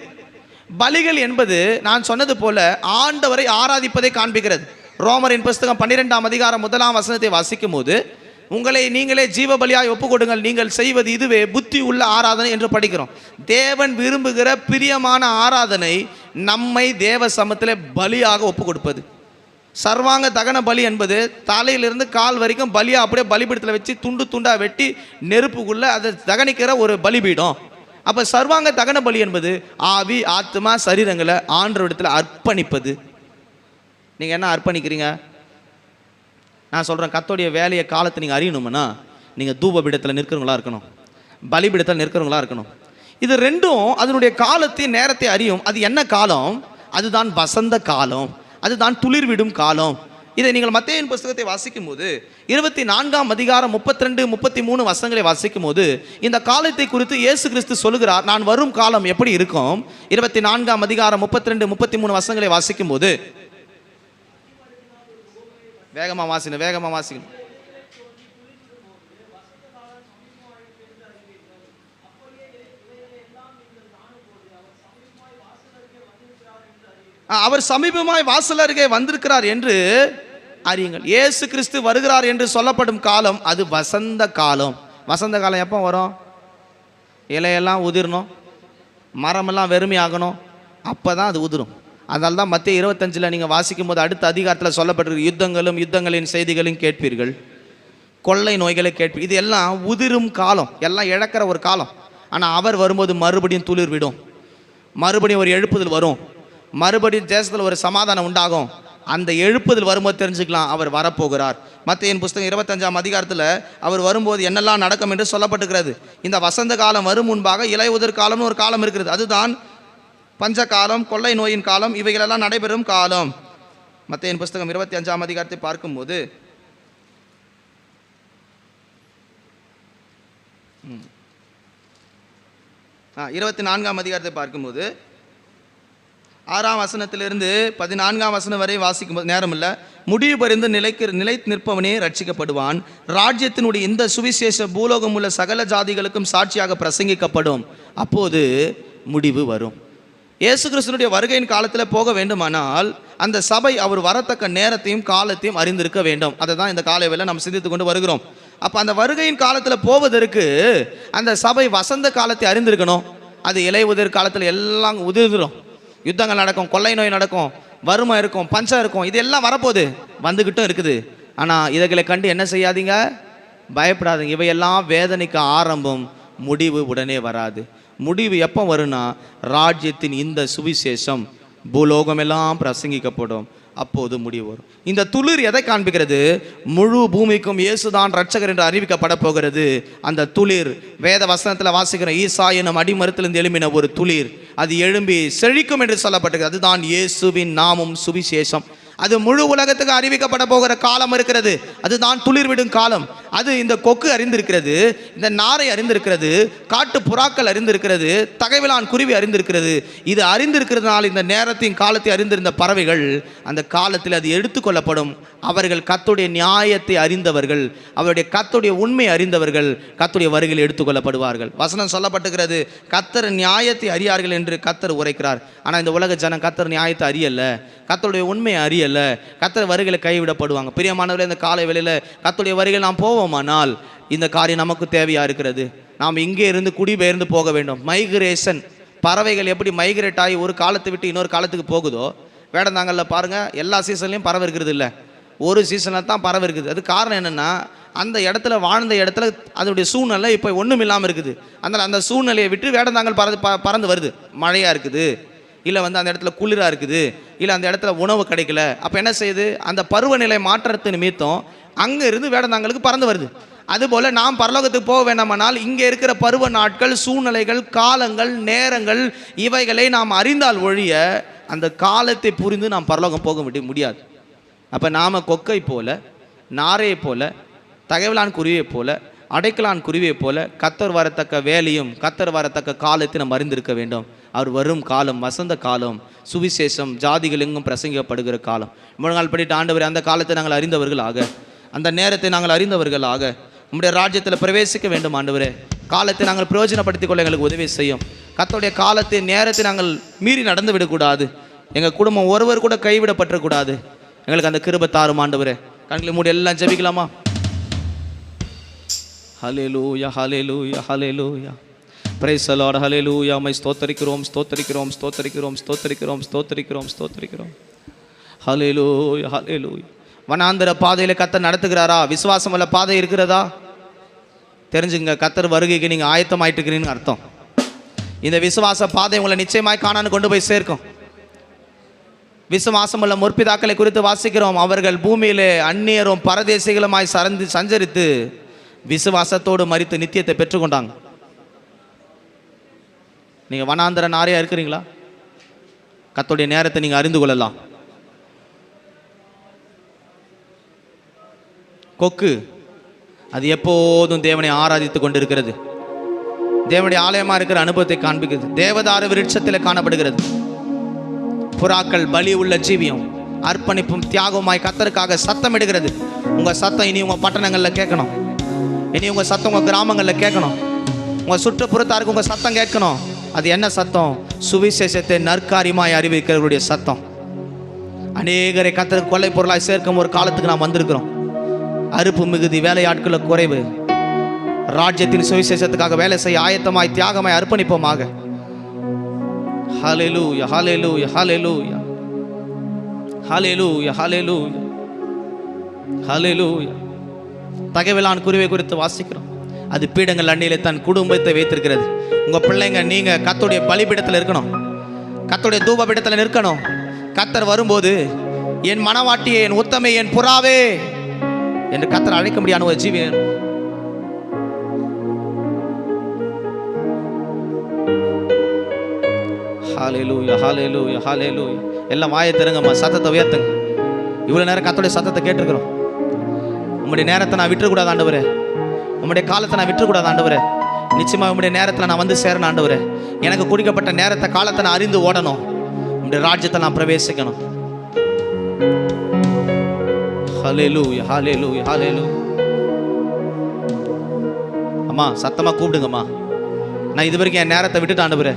பலிகள் என்பது நான் சொன்னது போல ஆண்டவரை ஆராதிப்பதை காண்பிக்கிறது. ரோமரின் புஸ்தகம் 12ஆம் அதிகாரம் 1ஆம் வசனத்தை வாசிக்கும் போது, உங்களை நீங்களே ஜீவ பலியாய் ஒப்பு கொடுங்கள், நீங்கள் செய்வது இதுவே புத்தி உள்ள ஆராதனை என்று படிக்கிறோம். தேவன் விரும்புகிற பிரியமான ஆராதனை நம்மை தேவ சமூகத்தில் பலியாக ஒப்பு கொடுப்பது. சர்வாங்க தகன பலி என்பது தலையிலிருந்து கால் வரைக்கும் பலியாக அப்படியே பலிபீடத்தில் வச்சு துண்டு துண்டாக வெட்டி நெருப்புக்குள்ளே அதை தகனிக்கிற ஒரு பலிபீடம். அப்போ சர்வாங்க தகன பலி என்பது ஆவி ஆத்மா சரீரங்களை ஆண்டவரிடத்தில் அர்ப்பணிப்பது. நீங்கள் என்ன அர்ப்பணிக்கிறீங்க? நான் சொல்கிறேன், கர்த்தருடைய வேலையை காலத்தை நீங்கள் அறியணும்னா நீங்கள் தூபபீடத்தில் நிற்கிறவங்களா இருக்கணும், பலிபீடத்தில் நிற்கிறவங்களா இருக்கணும். இது ரெண்டும் அதனுடைய காலத்தையும் நேரத்தை அறியும். அது என்ன காலம்? அதுதான் வசந்த காலம், அதுதான் துளிர் விடும் காலம். இதை நீங்கள் மத்தேயுவின் புஸ்தகத்தை வாசிக்கும் போது 24ஆம் அதிகாரம் 32, 33 வசனங்களை வாசிக்கும் போது இந்த காலத்தை குறித்து இயேசு கிறிஸ்து சொல்லுகிறார். நான் வரும் காலம் எப்படி இருக்கும்? 24ஆம் அதிகாரம் 32, 33 வசனங்களை வாசிக்கும் போது, வேகமாக வாசிக்கணும். அவர் சமீபமாய் வாசல் அருகே வந்திருக்கிறார் என்று அறியுங்கள். இயேசு கிறிஸ்து வருகிறார் என்று சொல்லப்படும் காலம் அது வசந்த காலம். வசந்த காலம் எப்போ வரும்? இலையெல்லாம் உதிரணும், மரமெல்லாம் வெறுமையாகணும், அப்போ தான் அது உதிரும். அதனால தான் மத்தேயு 25 நீங்கள் வாசிக்கும் போது அடுத்த அதிகாரத்தில் சொல்லப்பட்டிருக்கு, யுத்தங்களும் யுத்தங்களின் செய்திகளையும் கேட்பீர்கள், கொள்ளை நோய்களை கேட்பீர்கள். இது எல்லாம் உதிரும் காலம், எல்லாம் இழக்கிற ஒரு காலம். ஆனால் அவர் வரும்போது மறுபடியும் துளிர் விடும், மறுபடியும் ஒரு எழுப்புதல் வரும், மறுபடியும் தேசத்தில் ஒரு சமாதானம் உண்டாகும். அந்த எழுப்புதல் வரும்போது தெரிஞ்சுக்கலாம் அவர் வரப்போகிறார். மத்தேயுவின் புஸ்தகம் 25ஆம் அதிகாரத்தில் அவர் வரும்போது என்னெல்லாம் நடக்கும் என்று சொல்லப்பட்டிருக்கிறது. இந்த வசந்த காலம் வரும் முன்பாக இலையுதிர் காலம்னு ஒரு காலம் இருக்கிறது. அதுதான் பஞ்ச காலம், கொள்ளை நோயின் காலம், இவைகளெல்லாம் நடைபெறும் காலம். மத்தேயுவின் புஸ்தகம் 25ஆம் அதிகாரத்தை பார்க்கும்போது 24ஆம் அதிகாரத்தை பார்க்கும்போது 6ஆம் வசனத்திலிருந்து 14ஆம் வசனம் வரை வாசிக்கும் போது நேரம் இல்லை. முடிவு பறிந்து நிலைத்து நிற்பவனே ரட்சிக்கப்படுவான். ராஜ்யத்தினுடைய இந்த சுவிசேஷ பூலோகம் உள்ள சகல ஜாதிகளுக்கும் சாட்சியாக பிரசங்கிக்கப்படும். அப்போது முடிவு வரும். இயேசு கிறிஸ்துனுடைய வருகையின் காலத்தில் போக வேண்டுமானால் அந்த சபை அவர் வரத்தக்க நேரத்தையும் காலத்தையும் அறிந்திருக்க வேண்டும். அதை தான் இந்த காலை வேளை நம்ம சிந்தித்து கொண்டு வருகிறோம். அப்போ அந்த வருகையின் காலத்தில் போவதற்கு அந்த சபை வசந்த காலத்தை அறிந்திருக்கணும். அது இலை உதிர் காலத்தில் எல்லாம் உதிர்ந்துடும், யுத்தங்கள் நடக்கும், கொள்ளை நோய் நடக்கும், வறுமை இருக்கும், பஞ்சம் இருக்கும், இது எல்லாம் வரப்போகுது, வந்துக்கிட்டும் இருக்குது. ஆனால் இதைகளை கண்டு என்ன செய்யாதீங்க, பயப்படாதீங்க. இவையெல்லாம் வேதனைக்கு ஆரம்பம், முடிவு உடனே வராது. முடிவு எப்போ வரும்னா ராஜ்யத்தின் இந்த சுவிசேஷம் பூலோகமெல்லாம் பிரசங்கிக்கப்படும், அப்போது முடிவு வரும். இந்த துளிர் எதை காண்பிக்கிறது? முழு பூமிக்கும் இயேசுதான் ரட்சகர் என்று அறிவிக்கப்பட போகிறது. அந்த துளிர் வேத வசனத்தில் வாசிக்கிற ஈசா எனும் அடிமரத்திலிருந்து எழும்பின ஒரு துளிர், அது எழும்பி செழிக்கும் என்று சொல்லப்பட்டிருக்கு. அதுதான் இயேசுவின் நாமம் சுவிசேஷம். அது முழு உலகத்துக்கு அறிவிக்கப்பட போகிற காலம் இருக்கிறது. அதுதான் துளிர் விடும் காலம். அது இந்த கொக்கு அறிந்திருக்கிறது, இந்த நாரை அறிந்திருக்கிறது, காட்டு புறாக்கள் அறிந்திருக்கிறது, தகைவிலான் குருவி அறிந்திருக்கிறது. இது அறிந்திருக்கிறதுனால இந்த நேரத்தின் காலத்தை அறிந்திருந்த பறவைகள் அந்த காலத்தில் அது எடுத்துக்கொள்ளப்படும். அவர்கள் கர்த்தருடைய நியாயத்தை அறிந்தவர்கள், அவருடைய கர்த்தருடைய உண்மை அறிந்தவர்கள் கர்த்தருடைய வருகையில் எடுத்துக்கொள்ளப்படுவார்கள். வசனம் சொல்லப்பட்டுகிறது, கர்த்தர் நியாயத்தை அறியார்கள் என்று கர்த்தர் உரைக்கிறார். ஆனால் இந்த உலக ஜனம் கர்த்தர் நியாயத்தை அறியல, கர்த்தருடைய உண்மையை அறியல, கர்த்தர் வருகையில கைவிடப்படுவாங்க. பிரியமானவர்களே, இந்த காலை வேளையில கர்த்தருடைய வருகையில் நாம் போவோமானால் இந்த காரியம் நமக்கு தேவையா இருக்கிறது. நாம் இங்கே இருந்து குடிபெயர்ந்து போக வேண்டும். மைக்ரேஷன், பறவைகள் எப்படி மைக்ரேட் ஆகி ஒரு காலத்தை விட்டு இன்னொரு காலத்துக்கு போகுதோ, வேடந்தாங்கல்ல பாருங்க, எல்லா சீசன்லையும் பறவை இருக்கிறது இல்லை, ஒரு சீசனில் தான் பறவை இருக்குது. அது காரணம் என்னென்னா அந்த இடத்துல வாழ்ந்த இடத்துல அதனுடைய சூழ்நிலை இப்போ ஒன்றும் இல்லாமல் இருக்குது. அதனால் அந்த சூழ்நிலையை விட்டு வேடந்தாங்கல் பறந்து வருது. மழையாக இருக்குது, இல்லை அந்த இடத்துல குளிராக இருக்குது, இல்லை அந்த இடத்துல உணவு கிடைக்கல. அப்போ என்ன செய்யுது? அந்த பருவநிலை மாற்றத்து நிமித்தம் அங்கே இருந்து வேடந்தாங்களுக்கு பறந்து வருது. அதுபோல் நாம் பரலோகத்துக்கு போக வேண்டாமானால் இங்கே இருக்கிற பருவ நாட்கள், சூழ்நிலைகள், காலங்கள், நேரங்கள் இவைகளை நாம் அறிந்தால் ஒழிய அந்த காலத்தை புரிந்து நாம் பரலோகம் போக முடியாது. அப்போ நாம் கொக்கை போல, நாரையை போல, தகைவலான் குருவியை போல, அடைக்கலான் குருவியை போல கர்த்தர் வரத்தக்க வேலையும் கர்த்தர் வரத்தக்க காலத்தை நாம் அறிந்திருக்க வேண்டும். அவர் வரும் காலம் வசந்த காலம், சுவிசேஷம் ஜாதிகள் எங்கும் பிரசங்கிக்கப்படுகிற காலம். முழங்கால் படிட்டு, ஆண்டவரே, அந்த காலத்தை நாங்கள் அறிந்தவர்களாக, அந்த நேரத்தை நாங்கள் அறிந்தவர்களாக நம்முடைய ராஜ்யத்தில் பிரவேசிக்க வேண்டும். ஆண்டவரே, காலத்தை நாங்கள் பிரயோஜனப்படுத்திக் கொள்ள எங்களுக்கு உதவி செய்யும். கர்த்தருடைய காலத்தை, நேரத்தை நாங்கள் மீறி நடந்து விடக்கூடாது. எங்கள் குடும்பம் ஒருவர் கூட கைவிடப்பட்டக்கூடாது. எங்களுக்கு அந்த கிருபை தாரும் ஆண்டவரே. கண்களை மூடி எல்லாம் ஜெபிக்கலாமா? Hallelujah hallelujah hallelujah. Praise the Lord. Hallelujah. உம்மை ஸ்தோத்திரிக்கிறோம் ஸ்தோத்திரிக்கிறோம் ஸ்தோத்திரிக்கிறோம் ஸ்தோத்திரிக்கிறோம் ஸ்தோத்திரிக்கிறோம் ஸ்தோத்திரிக்கிறோம். ஹல்லேலூயா ஹல்லேலூயா. வனாந்தர பாதையில் கர்த்தர் நடத்துகிறாரா? விசுவாசம் உள்ள பாதை இருக்கிறதா? தெரிஞ்சுங்க, கர்த்தர் வருகைக்கு நீங்கள் ஆயத்தமாயிட்டு இருக்கிறீங்கன்னு அர்த்தம். இந்த விசுவாச பாதை உங்களை நிச்சயமாய் கானானுக்கு கொண்டு போய் சேர்க்கும். விசுவாசம் உள்ள முற்பிதாக்களை குறித்து வாசிக்கிறோம். அவர்கள் பூமியிலே அந்நியரும் பரதேசிகளுமாய் சஞ்சரித்து விசுவாசத்தோடு மரித்து நித்தியத்தை பெற்றுக்கொண்டாங்க. நீங்கள் வனாந்தர நாரையா இருக்கிறீங்களா? கர்த்தருடைய நேரத்தை நீங்கள் அறிந்து கொள்ளலாம். கொக்கு அது எப்போதும் தேவனை ஆராதித்து கொண்டிருக்கிறது. தேவனுடைய ஆலயமாக இருக்கிற அனுபவத்தை காண்பிக்கிறது. தேவதாரு விருட்சத்தில் காணப்படுகிறது. புறாக்கள் பலி உள்ள ஜீவியம், அர்ப்பணிப்பும் தியாகமாய் கர்த்தருக்காக சத்தமிடுகிறது. உங்கள் சத்தம் இனி உங்கள் பட்டணங்களில் கேட்கணும். இனி உங்கள் சத்தம் உங்கள் கிராமங்களில் கேட்கணும். உங்கள் சுற்றுப்புறத்தாருக்கு உங்கள் சத்தம் கேட்கணும். அது என்ன சத்தம்? சுவிசேஷத்தை நற்காரியமாய் அறிவிக்கிறவருடைய சத்தம். அநேகரை கர்த்தருக்கு கொள்ளை பொருளாய் சேர்க்கும் ஒரு காலத்துக்கு நாம் வந்திருக்கிறோம். அறுப்பு மிகுதி, வேலையாட்கள குறைவு. ராஜ்யத்தின் சுவிசேஷத்துக்காக வேலை செய்ய ஆயத்தமாய் தியாகமாய் அர்ப்பணிப்போமாக. ஹல்லேலூயா ஹல்லேலூயா ஹல்லேலூயா ஹல்லேலூயா ஹல்லேலூயா ஹல்லேலூயா. தகவலான் குருவை குறித்து வாசிக்கிறோம். அது பீடங்கள் அண்ணிலே தன் குடும்பத்தை வைத்திருக்கிறது. உங்கள் பிள்ளைங்க நீங்கள் கர்த்தருடைய பலிபீடத்தில் இருக்கணும். கர்த்தருடைய தூப பீடத்தில் நிற்கணும். கர்த்தர் வரும்போது என் மனவாட்டியே, என் உத்தமே, என் புறாவே என்று கர்த்தர் அழைக்க முடியாத ஒரு ஜீவன். ஹல்லேலூயா ஹல்லேலூயா ஹல்லேலூயா. எல்லாம் வாயை திறங்கம்மா, சத்தத்தை உயர்த்துங்க. இவ்வளோ நேரம் கர்த்தருடைய சத்தத்தை கேட்டிருக்கிறோம். உங்களுடைய நேரத்தை நான் விட்டுறக்கூடாது ஆண்டவரே. உங்களுடைய காலத்தை நான் விட்டுறக்கூடாது ஆண்டவரே. நிச்சயமாக உங்களுடைய நேரத்தில் நான் வந்து சேரணும் ஆண்டவரே. எனக்கு கொடுக்கப்பட்ட நேரத்தை, காலத்தை நான் அறிந்து ஓடணும். உங்களுடைய ராஜ்யத்தை நான் பிரவேசிக்கணும். ஹல்லேலூயா ஹல்லேலூயா ஹல்லேலூயா. அம்மா சத்தமாக கூப்பிடுங்கம்மா. நான் இது வரைக்கும் என் நேரத்தை விட்டுட்டேன் ஆண்டவரே.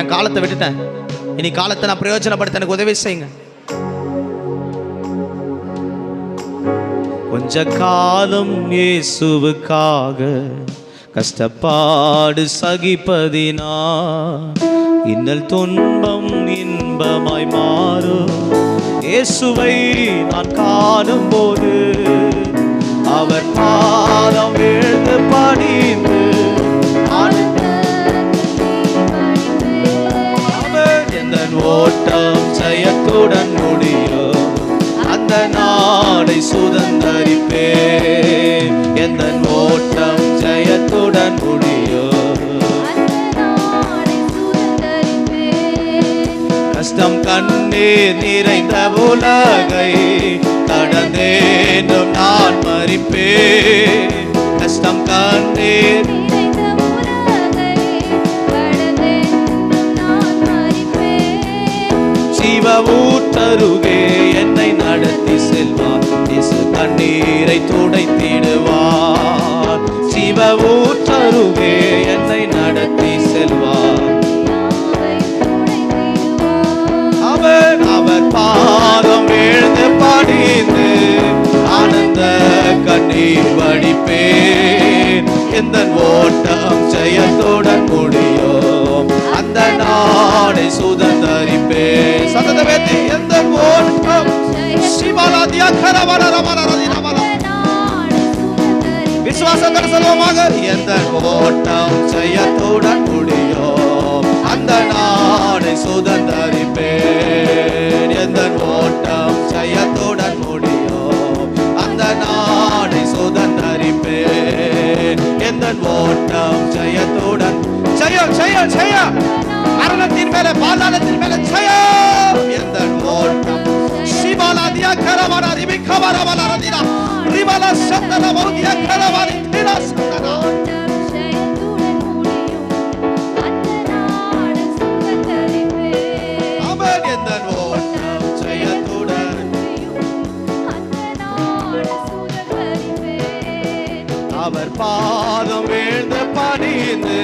என் காலத்தை விட்டுட்டேன். இனி காலத்தை நான் பிரயோஜனப்படுத்த எனக்கு உதவி செய்யுங்க. கொஞ்ச காலம் இயேசுவுக்காக கஷ்டப்பாடு சகிப்பதினா இன்னல் துன்பம் இன்பமாய் மாறும். இயேசுவை நான் காணும் போது அவர் பாதம் வீழ்ந்து பணிந்து ஓட்டம் ஜெயத்துடன் முடியும். அந்த நாடை சுதந்தரிப்பேன். எந்த ஓட்டம் ஜெயத்துடன் முடியும். கஷ்டம் கண்ணீர் நிறைந்த உலகை கடந்தேனும் நான் மரிப்பேன். கஷ்டம் கண்ணீர் ஜீவ ஊற்றருகே என்னை நடத்தி செல்வார். இயேசு கண்ணீரை துடைத்திடுவார். ஜீவ ஊற்றருகே என்னை நடத்தி செல்வார். அவர் பாதம் வீழ்ந்து பணிந்து ஆனந்த கண்ணீர் வடிப்பேன். எந்த ஓட்டம் ஜெயத்துடன் முடியும். அந்த நாடை சுதந்தரிப்பேன். சததவேதி எந்த ஓட்டம் சிவலாதியா விசுவாசத்தோடு சொல்லுவோமாக. எந்த ஓட்டம் ஜெயத்துடன் முடியும். அந்த நாடை சுதந்தரிப்பேன். எந்த ஓட்டம் ஜெயத்துடன் முடியும். அந்த நாடை சுதந்தரிப்பேன். எந்த ஓட்டம் ஜெயத்துடன் ஜெயம் ஜெயம் ஜெயம். மரணத்தின் மேலே பாதாளத்தின் மேலே ஜெயம். எந்த ஓட்டம் சிவலாதியா கரவர ரிபிகவரவல ரதினா ரிவல சந்தன மௌதியா கரவரி தினா சந்தன. அவர் எந்த ஓட்டம் ஜெயத்துடன் அவர் பாதம் வீழ்ந்து பணிந்து